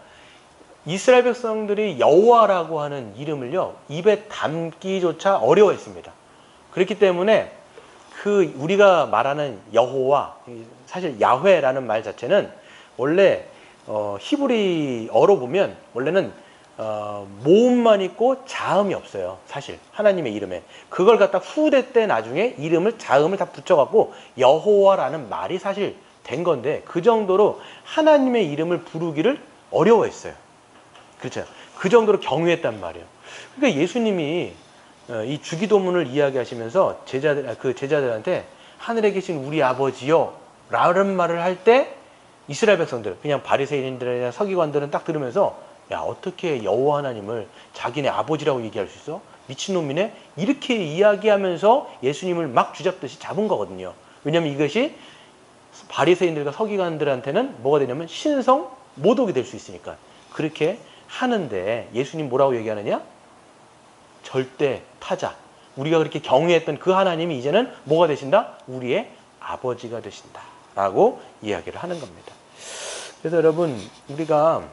이스라엘 백성들이 여호와라고 하는 이름을요, 입에 담기조차 어려워했습니다. 그렇기 때문에 그 우리가 말하는 여호와, 사실 야훼라는 말 자체는 원래 히브리어로 보면 원래는 모음만 있고 자음이 없어요. 사실 하나님의 이름에 그걸 갖다 후대 때 나중에 이름을 자음을 다 붙여갖고 여호와라는 말이 사실 된 건데, 그 정도로 하나님의 이름을 부르기를 어려워했어요. 그렇죠. 그 정도로 경외했단 말이에요. 그러니까 예수님이 이 주기도문을 이야기하시면서 제자들한테 하늘에 계신 우리 아버지요 라는 말을 할 때 이스라엘 백성들, 그냥 바리새인들이나 서기관들은 딱 들으면서, 야, 어떻게 여호와 하나님을 자기네 아버지라고 얘기할 수 있어? 미친놈이네? 이렇게 이야기하면서 예수님을 막 쥐잡듯이 잡은 거거든요. 왜냐하면 이것이 바리새인들과 서기관들한테는 뭐가 되냐면 신성 모독이 될 수 있으니까. 그렇게 하는데 예수님 뭐라고 얘기하느냐? 절대 타자, 우리가 그렇게 경외했던 그 하나님이 이제는 뭐가 되신다? 우리의 아버지가 되신다 라고 이야기를 하는 겁니다. 그래서 여러분, 우리가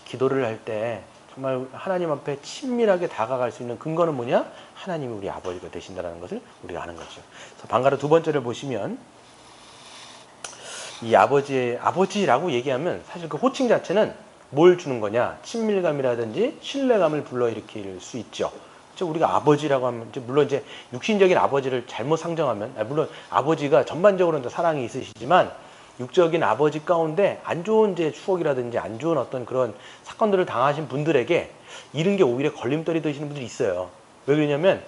기도를 할 때 정말 하나님 앞에 친밀하게 다가갈 수 있는 근거는 뭐냐? 하나님이 우리 아버지가 되신다는 것을 우리가 아는 거죠. 그래서 방가로 두 번째를 보시면, 이 아버지라고 얘기하면 사실 그 호칭 자체는 뭘 주는 거냐? 친밀감이라든지 신뢰감을 불러일으킬 수 있죠. 우리가 아버지라고 하면, 물론 이제 육신적인 아버지를 잘못 상정하면, 물론 아버지가 전반적으로는 사랑이 있으시지만 육적인 아버지 가운데 안 좋은 이제 추억이라든지 안 좋은 어떤 그런 사건들을 당하신 분들에게 이런 게 오히려 걸림돌이 되시는 분들이 있어요. 왜 그러냐면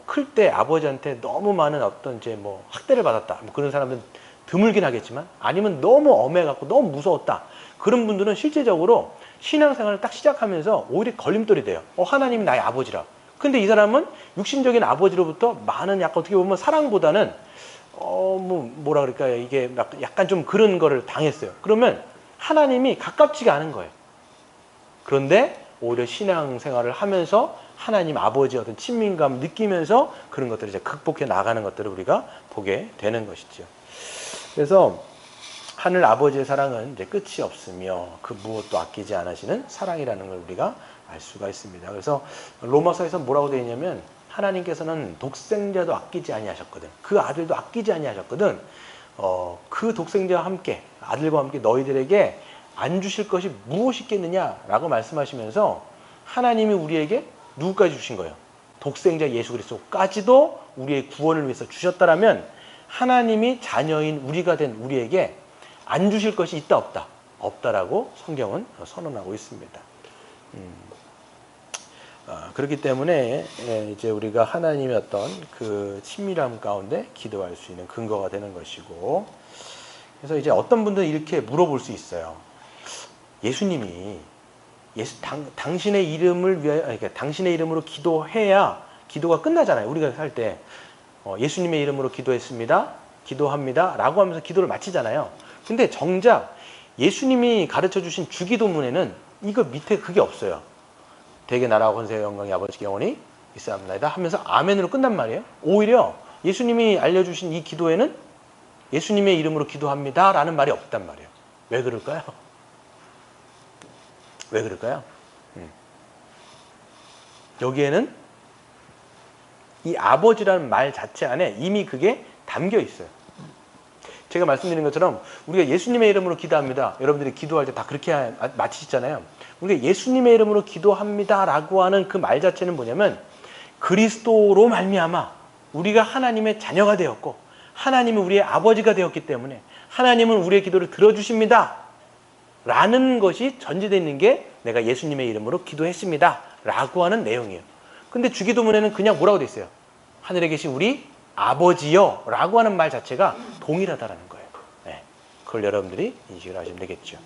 클 때 아버지한테 너무 많은 어떤 이제 뭐 학대를 받았다, 뭐 그런 사람은 드물긴 하겠지만, 아니면 너무 엄해갖고 너무 무서웠다, 그런 분들은 실제적으로 신앙생활을 딱 시작하면서 오히려 걸림돌이 돼요. 하나님이 나의 아버지라. 근데 이 사람은 육신적인 아버지로부터 많은 약간 어떻게 보면 사랑보다는 뭐라 그럴까요? 이게 약간 좀 그런 거를 당했어요. 그러면 하나님이 가깝지가 않은 거예요. 그런데 오히려 신앙생활을 하면서 하나님 아버지의 어떤 친밀감 느끼면서 그런 것들을 이제 극복해 나가는 것들을 우리가 보게 되는 것이죠. 그래서 하늘 아버지의 사랑은 이제 끝이 없으며 그 무엇도 아끼지 않으시는 사랑이라는 걸 우리가 알 수가 있습니다. 그래서 로마서에서 뭐라고 되어 있냐면, 하나님께서는 독생자도 아끼지 아니하셨거든. 그 아들도 아끼지 아니하셨거든. 그 독생자와 함께, 아들과 함께 너희들에게 안 주실 것이 무엇이 있겠느냐라고 말씀하시면서, 하나님이 우리에게 누구까지 주신 거예요? 독생자 예수 그리스도까지도 우리의 구원을 위해서 주셨다라면, 하나님이 자녀인 우리가 된 우리에게 안 주실 것이 있다 없다? 없다라고 성경은 선언하고 있습니다. 그렇기 때문에 이제 우리가 하나님의 어떤 그 친밀함 가운데 기도할 수 있는 근거가 되는 것이고, 그래서 이제 어떤 분들은 이렇게 물어볼 수 있어요. 예수님이 당신의 이름을 위하여, 그러니까 당신의 이름으로 기도해야 기도가 끝나잖아요. 우리가 할 때 예수님의 이름으로 기도했습니다, 기도합니다 라고 하면서 기도를 마치잖아요. 근데 정작 예수님이 가르쳐 주신 주기도문에는 이거 밑에 그게 없어요. 대개 나라와 권세와 영광이 아버지께 영원히 있사옵나이다 하면서 아멘으로 끝난 말이에요. 오히려 예수님이 알려주신 이 기도에는 예수님의 이름으로 기도합니다 라는 말이 없단 말이에요. 왜 그럴까요? 왜 그럴까요? 여기에는 이 아버지라는 말 자체 안에 이미 그게 담겨 있어요. 제가 말씀드린 것처럼 우리가 예수님의 이름으로 기도합니다. 여러분들이 기도할 때 다 그렇게 마치시잖아요. 우리가 예수님의 이름으로 기도합니다 라고 하는 그 말 자체는 뭐냐면, 그리스도로 말미암아 우리가 하나님의 자녀가 되었고 하나님은 우리의 아버지가 되었기 때문에 하나님은 우리의 기도를 들어주십니다 라는 것이 전제되어 있는 게 내가 예수님의 이름으로 기도했습니다 라고 하는 내용이에요. 근데 주기도문에는 그냥 뭐라고 돼 있어요? 하늘에 계신 우리 아버지요 라고 하는 말 자체가 동일하다라는 거예요. 네, 그걸 여러분들이 인식을 하시면 되겠죠.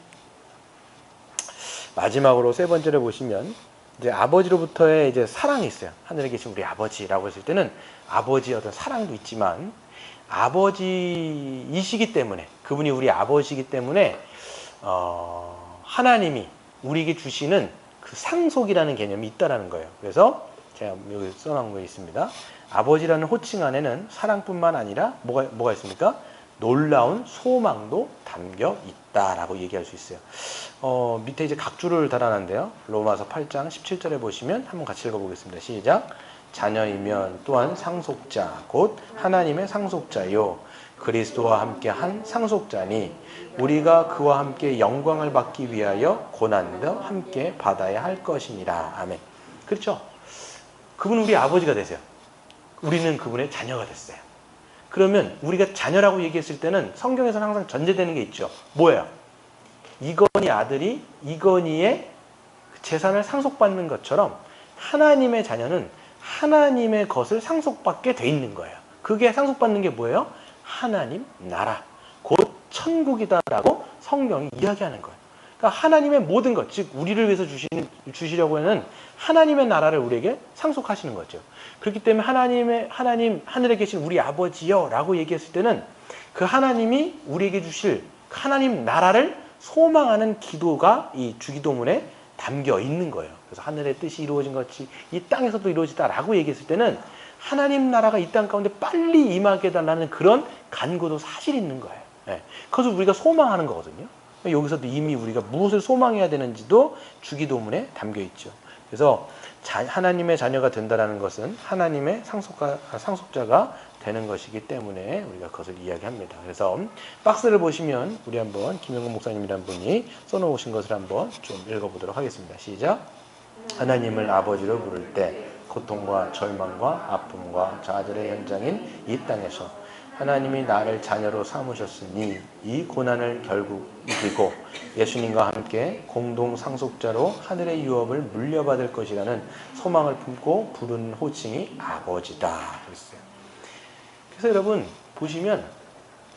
마지막으로 세 번째로 보시면, 이제 아버지로부터의 이제 사랑이 있어요. 하늘에 계신 우리 아버지라고 했을 때는 아버지의 어떤 사랑도 있지만, 아버지이시기 때문에, 그분이 우리 아버지이기 때문에 하나님이 우리에게 주시는 그 상속이라는 개념이 있다라는 거예요. 그래서 제가 여기 써놓은 거 있습니다. 아버지라는 호칭 안에는 사랑뿐만 아니라 뭐가 있습니까? 놀라운 소망도 담겨 있다라고 얘기할 수 있어요. 밑에 이제 각주를 달아놨는데요. 로마서 8장 17절에 보시면 한번 같이 읽어보겠습니다. 시작. 자녀이면 또한 상속자 곧 하나님의 상속자요 그리스도와 함께 한 상속자니 우리가 그와 함께 영광을 받기 위하여 고난도 함께 받아야 할 것이니라. 아멘. 그렇죠? 그분은 우리 아버지가 되세요. 우리는 그분의 자녀가 됐어요. 그러면 우리가 자녀라고 얘기했을 때는 성경에서는 항상 전제되는 게 있죠. 뭐예요? 이건희 아들이 이건희의 재산을 상속받는 것처럼 하나님의 자녀는 하나님의 것을 상속받게 돼 있는 거예요. 그게 상속받는 게 뭐예요? 하나님 나라, 곧 천국이다라고 성경이 이야기하는 거예요. 그러니까 하나님의 모든 것, 즉 우리를 위해서 주시려고 하는 하나님의 나라를 우리에게 상속하시는 거죠. 그렇기 때문에 하나님 하늘에 계신 우리 아버지요 라고 얘기했을 때는 그 하나님이 우리에게 주실 하나님 나라를 소망하는 기도가 이 주기도문에 담겨 있는 거예요. 그래서 하늘의 뜻이 이루어진 것이 이 땅에서도 이루어지다라고 얘기했을 때는 하나님 나라가 이 땅 가운데 빨리 임하게 해달라는 그런 간구도 사실 있는 거예요. 네. 그것을 우리가 소망하는 거거든요. 여기서도 이미 우리가 무엇을 소망해야 되는지도 주기도문에 담겨 있죠. 그래서 하나님의 자녀가 된다는 것은 하나님의 상속자가 되는 것이기 때문에 우리가 그것을 이야기합니다. 그래서 박스를 보시면 우리 한번 김영근 목사님이라는 분이 써놓으신 것을 한번 좀 읽어보도록 하겠습니다. 시작. 하나님을 아버지로 부를 때 고통과 절망과 아픔과 좌절의 현장인 이 땅에서 하나님이 나를 자녀로 삼으셨으니 이 고난을 결국 이기고 예수님과 함께 공동 상속자로 하늘의 유업을 물려받을 것이라는 소망을 품고 부르는 호칭이 아버지다 그랬어요. 그래서 여러분 보시면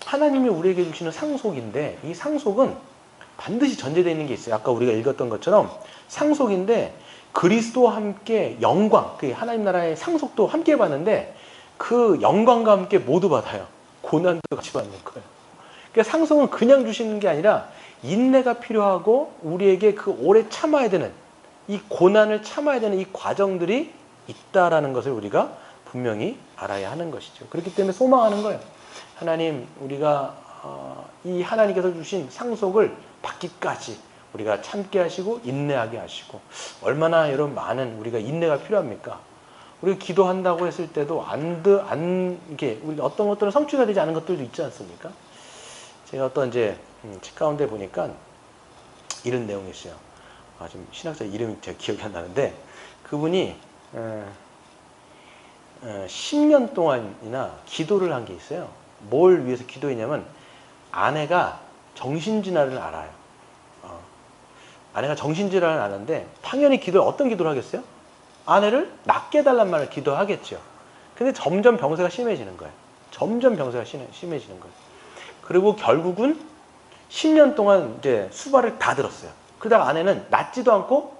하나님이 우리에게 주시는 상속인데 이 상속은 반드시 전제되어 있는 게 있어요. 아까 우리가 읽었던 것처럼 상속인데 그리스도와 함께 영광, 그 하나님 나라의 상속도 함께 받는데 그 영광과 함께 모두 받아요. 고난도 같이 받는 거예요. 그러니까 상속은 그냥 주시는 게 아니라 인내가 필요하고 우리에게 그 오래 참아야 되는 이 고난을 참아야 되는 이 과정들이 있다라는 것을 우리가 분명히 알아야 하는 것이죠. 그렇기 때문에 소망하는 거예요. 하나님, 우리가 이 하나님께서 주신 상속을 받기까지 우리가 참게 하시고 인내하게 하시고 얼마나 여러분 많은 우리가 인내가 필요합니까? 우리가 기도한다고 했을 때도 이게 우리 어떤 것들은 성취가 되지 않은 것들도 있지 않습니까? 제가 어떤 이제 책 가운데 보니까 이런 내용이 있어요. 지금 신학자 이름이 제가 기억이 안 나는데 그분이 10년 동안이나 기도를 한 게 있어요. 뭘 위해서 기도했냐면 아내가 정신질환을 알아요. 아내가 정신질환을 아는데 당연히 어떤 기도를 하겠어요? 아내를 낫게 해달란 말을 기도하겠죠. 근데 점점 병세가 심해지는 거예요. 점점 병세가 심해지는 거예요. 그리고 결국은 10년 동안 이제 수발을 다 들었어요. 그러다가 아내는 낫지도 않고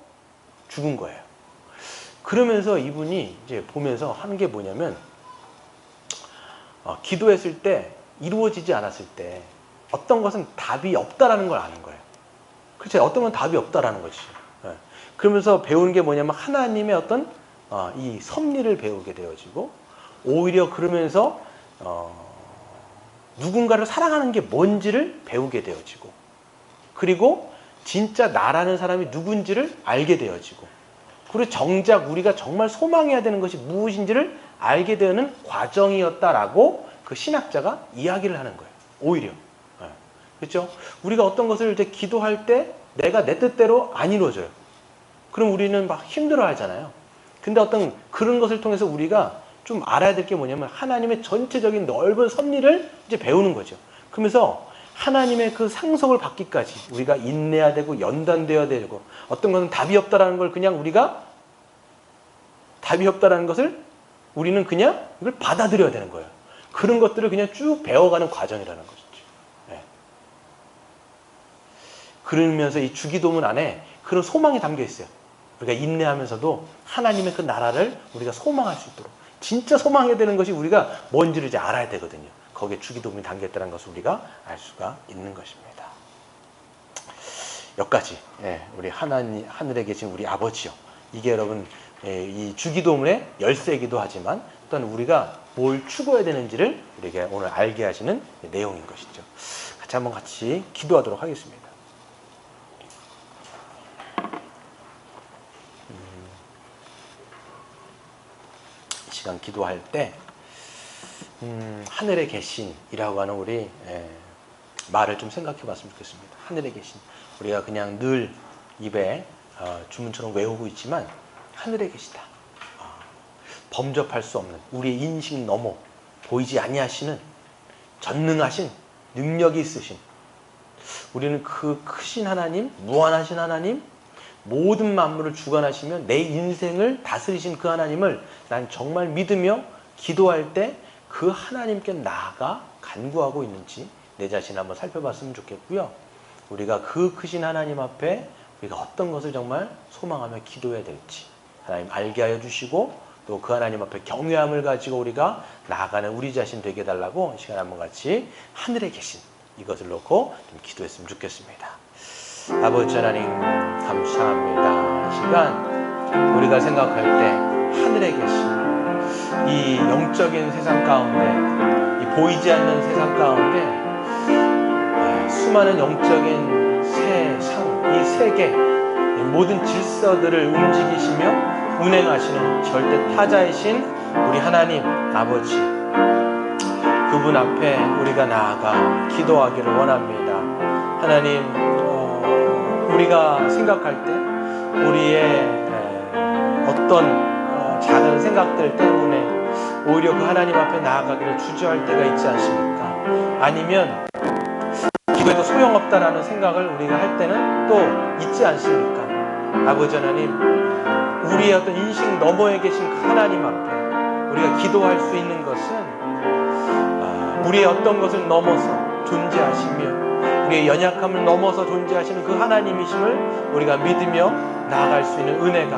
죽은 거예요. 그러면서 이분이 이제 보면서 하는 게 뭐냐면 기도했을 때 이루어지지 않았을 때 어떤 것은 답이 없다라는 걸 아는 거예요. 그렇죠. 어떤 건 답이 없다라는 거지. 그러면서 배우는 게 뭐냐면 하나님의 어떤 이 섭리를 배우게 되어지고 오히려 그러면서 누군가를 사랑하는 게 뭔지를 배우게 되어지고 그리고 진짜 나라는 사람이 누군지를 알게 되어지고 그리고 정작 우리가 정말 소망해야 되는 것이 무엇인지를 알게 되는 과정이었다라고 그 신학자가 이야기를 하는 거예요. 오히려. 그렇죠? 우리가 어떤 것을 이제 기도할 때 내가 내 뜻대로 안 이루어져요. 그럼 우리는 막 힘들어 하잖아요. 근데 어떤 그런 것을 통해서 우리가 좀 알아야 될 게 뭐냐면 하나님의 전체적인 넓은 섭리를 이제 배우는 거죠. 그러면서 하나님의 그 상속을 받기까지 우리가 인내해야 되고 연단되어야 되고 어떤 것은 답이 없다라는 걸 그냥 우리가 답이 없다라는 것을 우리는 그냥 이걸 받아들여야 되는 거예요. 그런 것들을 그냥 쭉 배워가는 과정이라는 것이죠. 네. 그러면서 이 주기도문 안에 그런 소망이 담겨 있어요. 우리가 인내하면서도 하나님의 그 나라를 우리가 소망할 수 있도록 진짜 소망해야 되는 것이 우리가 뭔지를 이제 알아야 되거든요. 거기에 주기도문이 담겨 있다는 것을 우리가 알 수가 있는 것입니다. 여기까지 우리 하늘에 계신 우리 아버지요. 이게 여러분 이 주기도문의 열쇠이기도 하지만 또한 우리가 뭘 추구해야 되는지를 우리에게 오늘 알게 하시는 내용인 것이죠. 같이 기도하도록 하겠습니다. 이 시간 기도할 때 하늘에 계신이라고 하는 우리 말을 좀 생각해 봤으면 좋겠습니다. 하늘에 계신. 우리가 그냥 늘 입에 주문처럼 외우고 있지만 하늘에 계시다. 범접할 수 없는 우리의 인식 너머 보이지 아니하시는 전능하신 능력이 있으신 우리는 그 크신 하나님, 무한하신 하나님, 모든 만물을 주관하시며 내 인생을 다스리신 그 하나님을 난 정말 믿으며 기도할 때 그 하나님께 나아가 간구하고 있는지 내 자신을 한번 살펴봤으면 좋겠고요. 우리가 그 크신 하나님 앞에 우리가 어떤 것을 정말 소망하며 기도해야 될지 하나님 알게 하여 주시고 또 그 하나님 앞에 경외함을 가지고 우리가 나아가는 우리 자신 되게 해달라고 이 시간 한번 같이 하늘에 계신 이것을 놓고 좀 기도했으면 좋겠습니다. 아버지 하나님 감사합니다. 이 시간 우리가 생각할 때 하늘에 계신 이 영적인 세상 가운데 이 보이지 않는 세상 가운데 수많은 영적인 세상, 이 세계 이 모든 질서들을 움직이시며 운행하시는 절대 타자이신 우리 하나님 아버지 그분 앞에 우리가 나아가 기도하기를 원합니다. 하나님 우리가 생각할 때 우리의 어떤 작은 생각들 때문에 오히려 그 하나님 앞에 나아가기를 주저할 때가 있지 않습니까? 아니면 기도해도 소용없다라는 생각을 우리가 할 때는 또 있지 않습니까? 아버지 하나님, 우리의 어떤 인식 너머에 계신 그 하나님 앞에 우리가 기도할 수 있는 것은 우리의 어떤 것을 넘어서 존재하시며 우리의 연약함을 넘어서 존재하시는 그 하나님이심을 우리가 믿으며 나아갈 수 있는 은혜가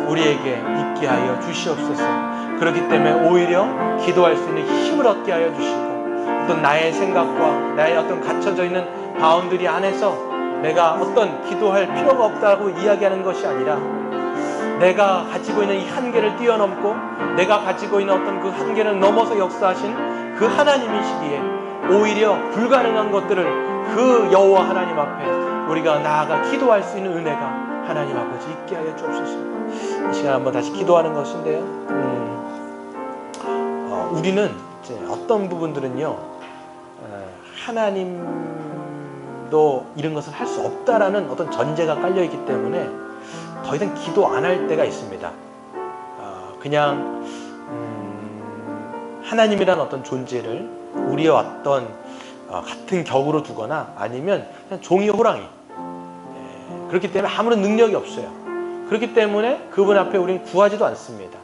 우리에게 있게 하여 주시옵소서. 그렇기 때문에 오히려 기도할 수 있는 힘을 얻게 하여 주시고, 어떤 나의 생각과 나의 어떤 갇혀져 있는 바운드리 안에서 내가 어떤 기도할 필요가 없다고 이야기하는 것이 아니라, 내가 가지고 있는 이 한계를 뛰어넘고 내가 가지고 있는 어떤 그 한계를 넘어서 역사하신 그 하나님이시기에 오히려 불가능한 것들을 그 여호와 하나님 앞에 우리가 나아가 기도할 수 있는 은혜가 하나님 아버지 있게 하여 주옵소서. 이 시간 한번 다시 기도하는 것인데요, 우리는 이제 어떤 부분들은요, 하나님도 이런 것을 할 수 없다라는 어떤 전제가 깔려있기 때문에 더 이상 기도 안 할 때가 있습니다. 그냥 하나님이라는 어떤 존재를 우리의 어떤 같은 격으로 두거나 아니면 그냥 종이 호랑이, 그렇기 때문에 아무런 능력이 없어요. 그렇기 때문에 그분 앞에 우리는 구하지도 않습니다.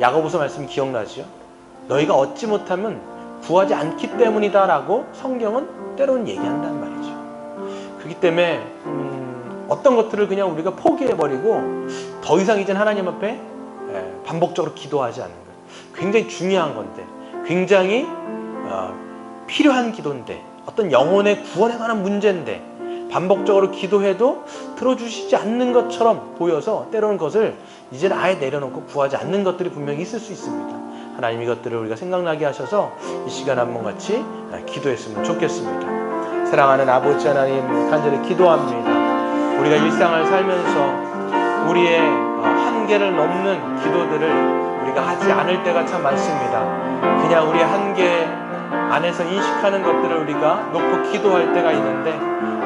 야고보서 말씀이 기억나죠? 너희가 얻지 못하면 구하지 않기 때문이다 라고 성경은 때로는 얘기한단 말이죠. 그렇기 때문에 어떤 것들을 그냥 우리가 포기해버리고 더 이상 이제는 하나님 앞에 반복적으로 기도하지 않는 거예요. 굉장히 중요한 건데, 굉장히 필요한 기도인데, 어떤 영혼의 구원에 관한 문제인데 반복적으로 기도해도 들어주시지 않는 것처럼 보여서 때로는 그것을 이제는 아예 내려놓고 구하지 않는 것들이 분명히 있을 수 있습니다. 하나님 이것들을 우리가 생각나게 하셔서 이 시간 한번 같이 기도했으면 좋겠습니다. 사랑하는 아버지 하나님, 간절히 기도합니다. 우리가 일상을 살면서 우리의 한계를 넘는 기도들을 우리가 하지 않을 때가 참 많습니다. 그냥 우리의 한계 안에서 인식하는 것들을 우리가 놓고 기도할 때가 있는데,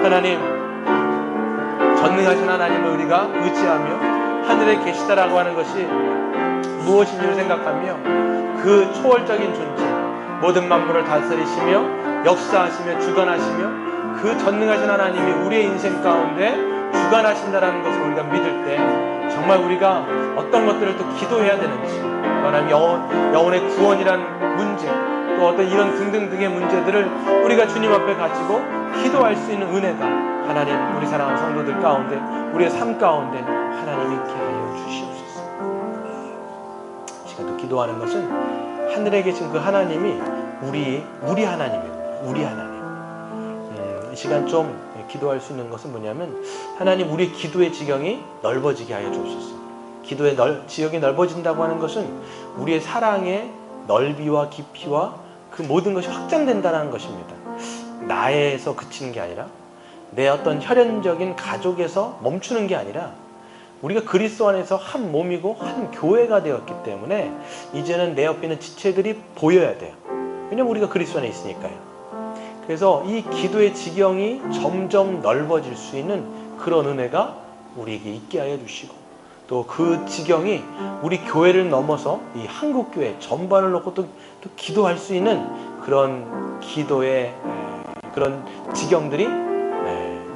하나님, 전능하신 하나님을 우리가 의지하며 하늘에 계시다라고 하는 것이 무엇인지를 생각하며 그 초월적인 존재, 모든 만물을 다스리시며 역사하시며 주관하시며 그 전능하신 하나님이 우리의 인생 가운데 주관하신다라는 것을 우리가 믿을 때 정말 우리가 어떤 것들을 또 기도해야 되는지, 하나님 영혼의 구원이란 문제, 또 어떤 이런 등등등의 문제들을 우리가 주님 앞에 가지고 기도할 수 있는 은혜가 하나님, 우리 사랑하는 성도들 가운데, 우리의 삶 가운데 하나님 있게 하여 주시옵소서. 시간도 기도하는 것은 하늘에 계신 그 하나님이 우리 하나님입니다. 우리 하나님. 이 시간 좀 기도할 수 있는 것은 뭐냐면, 하나님, 우리의 기도의 지경이 넓어지게 하여 주옵소서. 기도의 지역이 넓어진다고 하는 것은 우리의 사랑의 넓이와 깊이와 그 모든 것이 확장된다는 것입니다. 나에서 그치는 게 아니라, 내 어떤 혈연적인 가족에서 멈추는 게 아니라, 우리가 그리스도 안에서 한 몸이고 한 교회가 되었기 때문에 이제는 내 옆에 있는 지체들이 보여야 돼요. 왜냐면 우리가 그리스도 안에 있으니까요. 그래서 이 기도의 지경이 점점 넓어질 수 있는 그런 은혜가 우리에게 있게 하여 주시고, 또 그 지경이 우리 교회를 넘어서 이 한국교회 전반을 놓고 또 기도할 수 있는 그런 기도의 그런 지경들이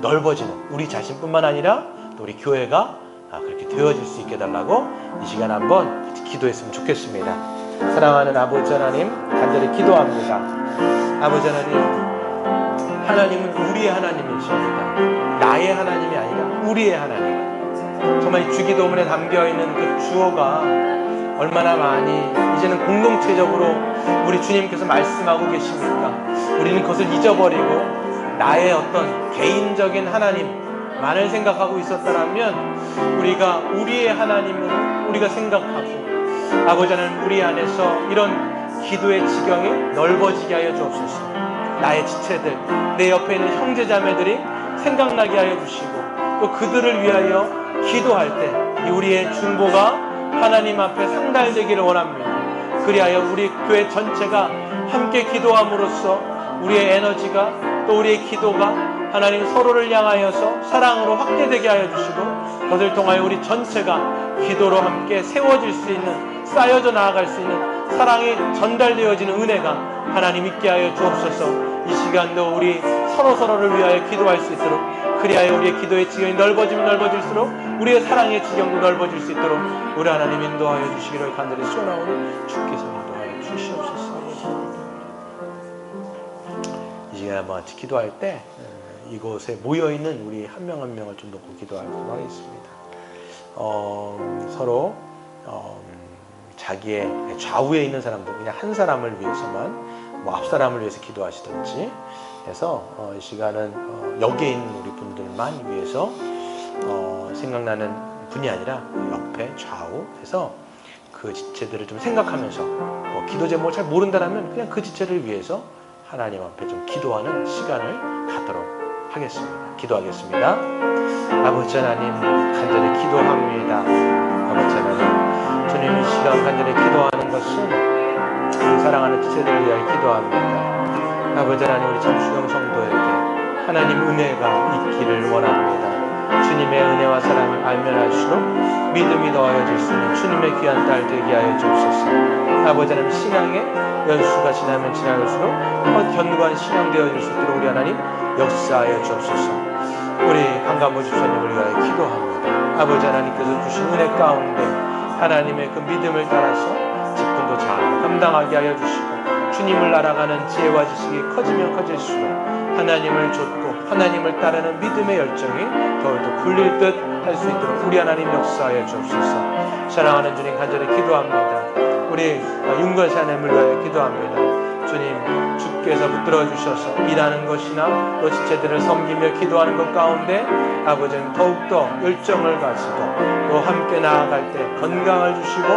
넓어지는, 우리 자신뿐만 아니라 또 우리 교회가 그렇게 되어질 수 있게 달라고 이 시간 한번 같이 기도했으면 좋겠습니다. 사랑하는 아버지 하나님, 간절히 기도합니다. 아버지 하나님, 하나님은 우리의 하나님이십니다. 나의 하나님이 아니라 우리의 하나님. 정말 이 주기도문에 담겨있는 그 주어가 얼마나 많이 이제는 공동체적으로 우리 주님께서 말씀하고 계십니까? 우리는 그것을 잊어버리고 나의 어떤 개인적인 하나님만을 생각하고 있었다면, 우리가 우리의 하나님으로 우리가 생각하고, 아버지 하나님, 우리 안에서 이런 기도의 지경이 넓어지게 하여 주옵소서. 나의 지체들, 내 옆에 있는 형제자매들이 생각나게 하여 주시고, 또 그들을 위하여 기도할 때 우리의 중보가 하나님 앞에 상달되기를 원합니다. 그리하여 우리 교회 전체가 함께 기도함으로써 우리의 에너지가, 또 우리의 기도가 하나님 서로를 향하여서 사랑으로 확대되게 하여 주시고, 그것을 통하여 우리 전체가 기도로 함께 세워질 수 있는, 쌓여져 나아갈 수 있는 사랑이 전달되어지는 은혜가 하나님 있게 하여 주옵소서. 이 시간도 우리 서로서로를 위하여 기도할 수 있도록, 그리하여 우리의 기도의 지경이 넓어지면 넓어질수록 우리의 사랑의 지경도 넓어질 수 있도록 우리 하나님 인도하여 주시기를 간절히 소원하오니 주께서 인도하여 주시옵소서. 이 시간에 한번 같이 기도할 때 이곳에 모여있는 우리 한 명 한 명을 좀 놓고 기도하도록 하겠습니다. 서로 자기의 좌우에 있는 사람들, 그냥 한 사람을 위해서만, 뭐 앞 사람을 위해서 기도하시든지 해서 이 시간은 여기에 있는 우리 분들만 위해서 생각나는 분이 아니라 옆에 좌우 해서 그 지체들을 좀 생각하면서, 기도 제목을 잘 모른다면 그냥 그 지체를 위해서 하나님 앞에 좀 기도하는 시간을 갖도록 하겠습니다. 기도하겠습니다. 아버지 하나님, 간절히 기도합니다. 아버지 하나님, 주님 이 시간 간절히 기도하는 것은 우리 사랑하는 지체들을 위하여 기도합니다. 아버지 하나님, 우리 참수경 성도에게 하나님 은혜가 있기를 원합니다. 주님의 은혜와 사랑을 알면 알수록 믿음이 더하여질 수 있는 주님의 귀한 딸 되게 하여 주옵소서. 아버지 하나님, 신앙의 연수가 지나면 지날수록 견고한 신앙 되어질 수 있도록 우리 하나님 역사하여 주옵소서. 우리 강간모 집사님을 위하여 기도합니다. 아버지 하나님께서 주신 은혜 가운데 하나님의 그 믿음을 따라서 직분도 잘 감당하게 하여 주시고, 주님을 알아가는 지혜와 지식이 커지면 커질수록 하나님을 좇고 하나님을 따르는 믿음의 열정이 더욱더 불릴 듯 할 수 있도록 우리 하나님 역사하여 주옵소서. 사랑하는 주님, 간절히 기도합니다. 우리 윤건시 하나님을 위하여 기도합니다. 주님, 주께서 붙들어 주셔서 일하는 것이나 또 지체들을 섬기며 기도하는 것 가운데 아버지는 더욱더 열정을 가지고 또 함께 나아갈 때 건강을 주시고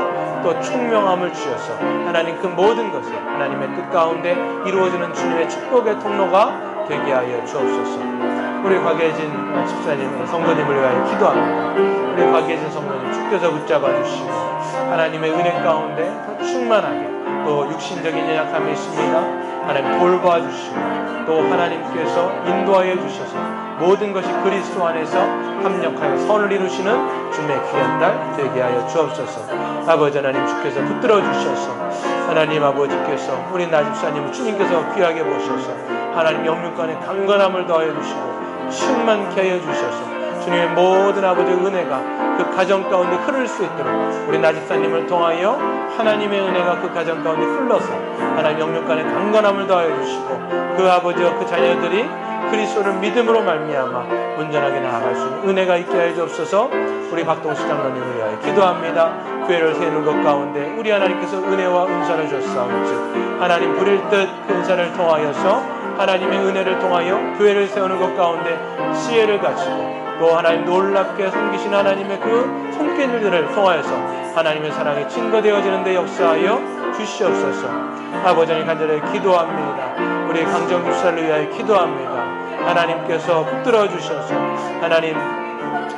또 총명함을 주셔서 하나님 그 모든 것이 하나님의 뜻 가운데 이루어지는 주님의 축복의 통로가 되게 하여 주옵소서. 우리 곽예진 집사님, 성도님을 위하여 기도합니다. 우리 곽예진 성도님 주께서 붙잡아 주시고 하나님의 은혜 가운데 더 충만하게, 또 육신적인 연약함이 있습니다. 하나님 돌봐 주시고 또 하나님께서 인도하여 주셔서 모든 것이 그리스도 안에서 합력하여 선을 이루시는 주님의 귀한 딸 되게 하여 주옵소서. 아버지 하나님, 주께서 붙들어 주셔서 하나님 아버지께서 우리 나집사님을 주님께서 귀하게 보셔서 하나님 영육간에 강건함을 더하여 주시고 충만케 하여 주셔서 주님의 모든 아버지의 은혜가 그 가정 가운데 흐를 수 있도록 우리 나집사님을 통하여 하나님의 은혜가 그 가정 가운데 흘러서 하나님 영육간에 강건함을 더하여 주시고 그 아버지와 그 자녀들이 그리스도를 믿음으로 말미암아 온전하게 나아갈 수 있는 은혜가 있게 하여 주옵소서. 우리 박동수 장로님을 위하여 기도합니다. 교회를 세우는 것 가운데 우리 하나님께서 은혜와 은사를 주셨사오니 하나님 부릴 듯 그 은사를 통하여서 하나님의 은혜를 통하여 교회를 세우는 것 가운데 지혜를 가지고 또 하나님 놀랍게 섬기신 하나님의 그 손길들을 통하여서 하나님의 사랑이 증거되어지는 데 역사하여 주시옵소서. 아버지 하나님, 간절히 기도합니다. 우리 강정 집사를 위하여 기도합니다. 하나님께서 붙들어 주셔서 하나님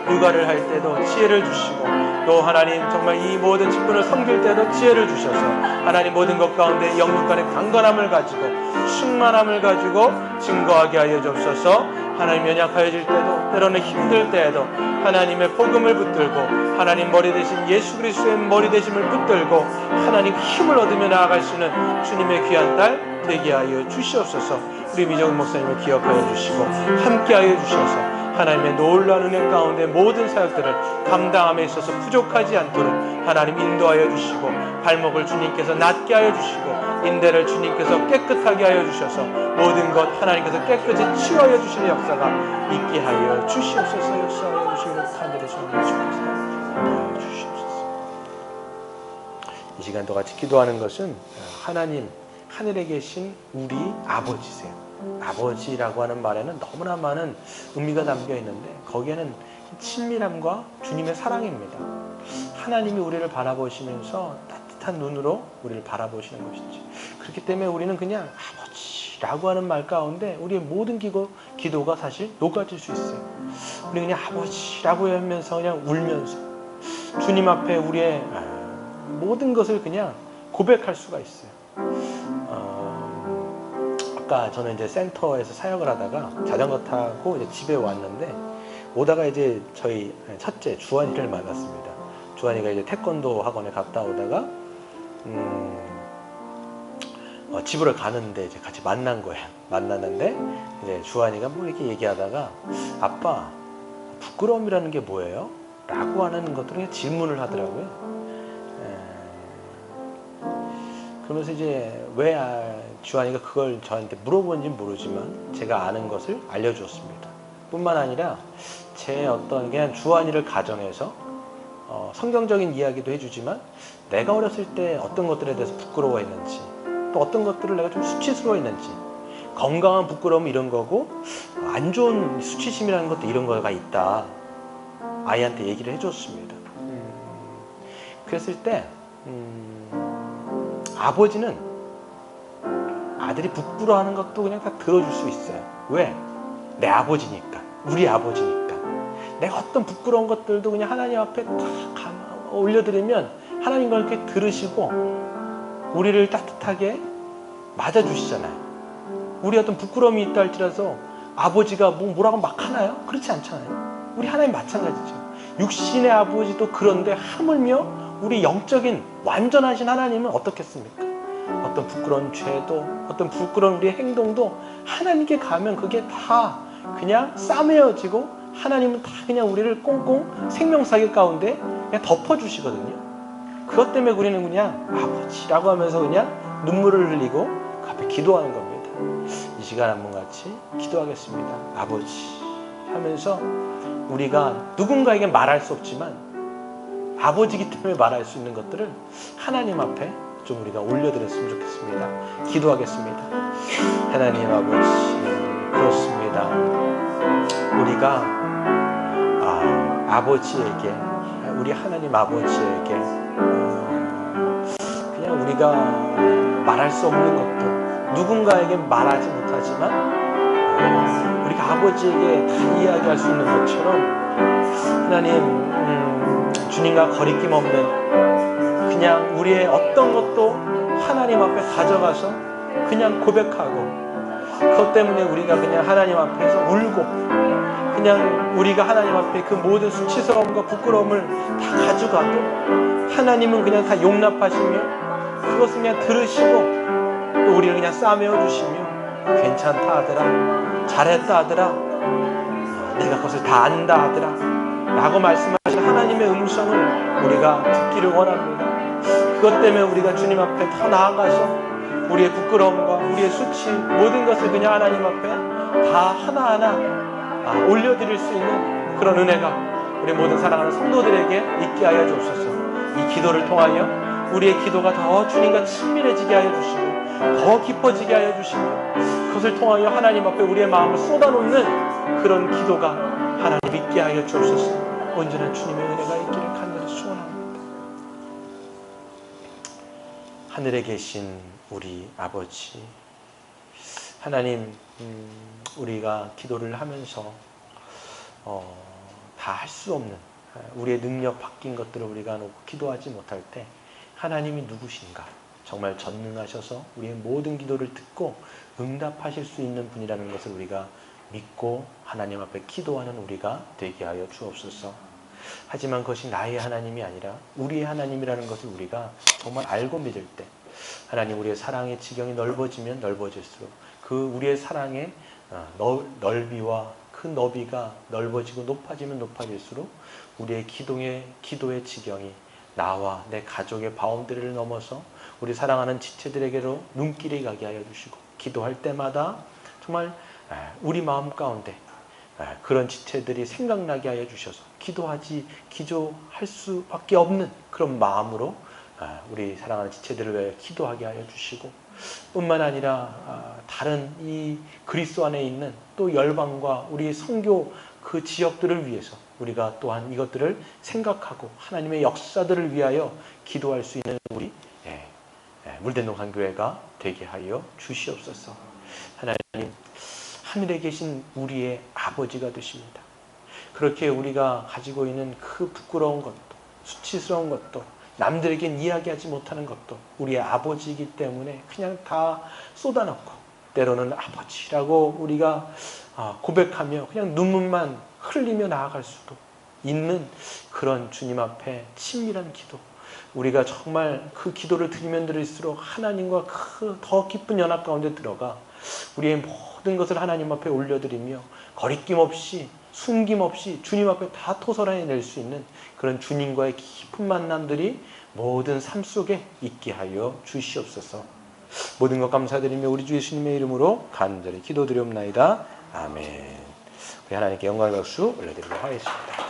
육아를 할 때도 지혜를 주시고 또 하나님 정말 이 모든 직분을 섬길 때도 지혜를 주셔서 하나님 모든 것 가운데 영육간의 강건함을 가지고 충만함을 가지고 증거하게 하여 주옵소서. 하나님 연약하여질 때도 때로는 힘들 때에도 하나님의 복음을 붙들고 하나님 머리 대신 예수 그리스도의 머리 대심을 붙들고 하나님 힘을 얻으며 나아갈 수 있는 주님의 귀한 딸 되게 하여 주시옵소서. 우리 미정은 목사님을 기억하여 주시고 함께하여 주셔서 하나님의 놀라운 은혜 가운데 모든 사역들을 감당함에 있어서 부족하지 않도록 하나님 인도하여 주시고 발목을 주님께서 낮게 하여 주시고 인대를 주님께서 깨끗하게 하여 주셔서 모든 것 하나님께서 깨끗이 치유하여 주시는 역사가 있게 하여 주시옵소서. 역사하여 주시기를 간절히 소원해 주시옵소서. 이 시간도 같이 기도하는 것은 하나님 하늘에 계신 우리 아버지세요. 아버지라고 하는 말에는 너무나 많은 의미가 담겨 있는데 거기에는 친밀함과 주님의 사랑입니다. 하나님이 우리를 바라보시면서 따뜻한 눈으로 우리를 바라보시는 것이지. 그렇기 때문에 우리는 그냥 아버지라고 하는 말 가운데 우리의 모든 기도가 사실 녹아질 수 있어요. 우리 그냥 아버지라고 하면서 그냥 울면서 주님 앞에 우리의 모든 것을 그냥 고백할 수가 있어요. 아까 저는 이제 센터에서 사역을 하다가 자전거 타고 이제 집에 왔는데 오다가 이제 저희 첫째 주환이를 만났습니다. 주환이가 이제 태권도 학원에 갔다 오다가 집으로 가는데 이제 같이 만난 거예요. 만났는데 이제 주한이가 뭐 이렇게 얘기하다가 아빠 부끄러움이라는 게 뭐예요? 라고 하는 것들을 질문을 하더라고요. 그러면서 이제 왜 주한이가 그걸 저한테 물어본지 모르지만 제가 아는 것을 알려주었습니다. 뿐만 아니라 제 어떤 그냥 주한이를 가정해서 성경적인 이야기도 해주지만 내가 어렸을 때 어떤 것들에 대해서 부끄러워했는지 또 어떤 것들을 내가 좀 수치스러워했는지 건강한 부끄러움 이런 거고 안 좋은 수치심이라는 것도 이런 거가 있다. 아이한테 얘기를 해줬습니다. 그랬을 때 아버지는 아들이 부끄러워하는 것도 그냥 다 들어줄 수 있어요. 왜? 내 아버지니까. 우리 아버지니까. 내가 어떤 부끄러운 것들도 그냥 하나님 앞에 다 올려드리면 하나님 그렇게 들으시고 우리를 따뜻하게 맞아주시잖아요. 우리 어떤 부끄러움이 있다 할지라도 아버지가 뭐라고 막 하나요? 그렇지 않잖아요. 우리 하나님 마찬가지죠. 육신의 아버지도 그런데 하물며 우리 영적인 완전하신 하나님은 어떻겠습니까? 어떤 부끄러운 죄도 어떤 부끄러운 우리의 행동도 하나님께 가면 그게 다 그냥 싸매어지고 하나님은 다 그냥 우리를 꽁꽁 생명사기 가운데 그냥 덮어주시거든요. 그것 때문에 우리는 그냥 아버지라고 하면서 그냥 눈물을 흘리고 그 앞에 기도하는 겁니다. 이 시간 한번 같이 기도하겠습니다. 아버지 하면서 우리가 누군가에게 말할 수 없지만 아버지기 때문에 말할 수 있는 것들을 하나님 앞에 좀 우리가 올려드렸으면 좋겠습니다. 기도하겠습니다. 하나님 아버지, 그렇습니다. 우리가 아버지에게, 우리 하나님 아버지에게 그냥 우리가 말할 수 없는 것들, 누군가에게 말하지 못하지만 우리가 아버지에게 다 이야기할 수 있는 것처럼 하나님 주님과 거리낌 없는 그냥 우리의 어떤 것도 하나님 앞에 가져가서 그냥 고백하고 그것 때문에 우리가 그냥 하나님 앞에서 울고 그냥 우리가 하나님 앞에 그 모든 수치스러움과 부끄러움을 다 가져가도 하나님은 그냥 다 용납하시며 그것을 그냥 들으시고 또 우리를 그냥 싸매어 주시며 괜찮다 아들아, 잘했다 아들아, 내가 그것을 다 안다 아들아 라고 말씀하신 하나님의 음성을 우리가 듣기를 원합니다. 그것 때문에 우리가 주님 앞에 더 나아가서 우리의 부끄러움과 우리의 수치 모든 것을 그냥 하나님 앞에 다 하나하나 올려드릴 수 있는 그런 은혜가 우리 모든 사랑하는 성도들에게 있게 하여 주옵소서. 이 기도를 통하여 우리의 기도가 더 주님과 친밀해지게 하여 주시고 더 깊어지게 하여 주시며 그것을 통하여 하나님 앞에 우리의 마음을 쏟아놓는 그런 기도가 하나님 있게 하여 주옵소서. 온전한 주님의 은혜가 있기를 간절히 소원합니다. 하늘에 계신 우리 아버지 하나님, 우리가 기도를 하면서 다 할 수 없는 우리의 능력 바뀐 것들을 우리가 놓고 기도하지 못할 때 하나님이 누구신가? 정말 전능하셔서 우리의 모든 기도를 듣고 응답하실 수 있는 분이라는 것을 우리가 믿고 하나님 앞에 기도하는 우리가 되게 하여 주옵소서. 하지만 그것이 나의 하나님이 아니라 우리의 하나님이라는 것을 우리가 정말 알고 믿을 때 하나님 우리의 사랑의 지경이 넓어지면 넓어질수록 그 우리의 사랑의 넓이와 그 너비가 넓어지고 높아지면 높아질수록 우리의 기도의 지경이 나와 내 가족의 바운드리를 넘어서 우리 사랑하는 지체들에게로 눈길이 가게 하여 주시고 기도할 때마다 정말 우리 마음 가운데 그런 지체들이 생각나게 하여 주셔서 기도할 수밖에 없는 그런 마음으로 우리 사랑하는 지체들을 위하여 기도하게 하여 주시고 뿐만 아니라 다른 이 그리스도 안에 있는 또 열방과 우리 선교 그 지역들을 위해서 우리가 또한 이것들을 생각하고 하나님의 역사들을 위하여 기도할 수 있는 우리 물대동 한교회가 되게 하여 주시옵소서. 하나님, 하늘에 계신 우리의 아버지가 되십니다. 그렇게 우리가 가지고 있는 그 부끄러운 것도 수치스러운 것도 남들에겐 이야기하지 못하는 것도 우리의 아버지이기 때문에 그냥 다 쏟아놓고 때로는 아버지라고 우리가 고백하며 그냥 눈물만 흘리며 나아갈 수도 있는 그런 주님 앞에 친밀한 기도, 우리가 정말 그 기도를 드리면 드릴수록 하나님과 더 깊은 연합 가운데 들어가 우리의 모든 것을 하나님 앞에 올려드리며 거리낌 없이 숨김 없이 주님 앞에 다 토설해낼 수 있는 그런 주님과의 깊은 만남들이 모든 삶 속에 있게 하여 주시옵소서. 모든 것 감사드리며 우리 주 예수님의 이름으로 간절히 기도드리옵나이다. 아멘. 우리 하나님께 영광의 박수 올려드리도록 하겠습니다.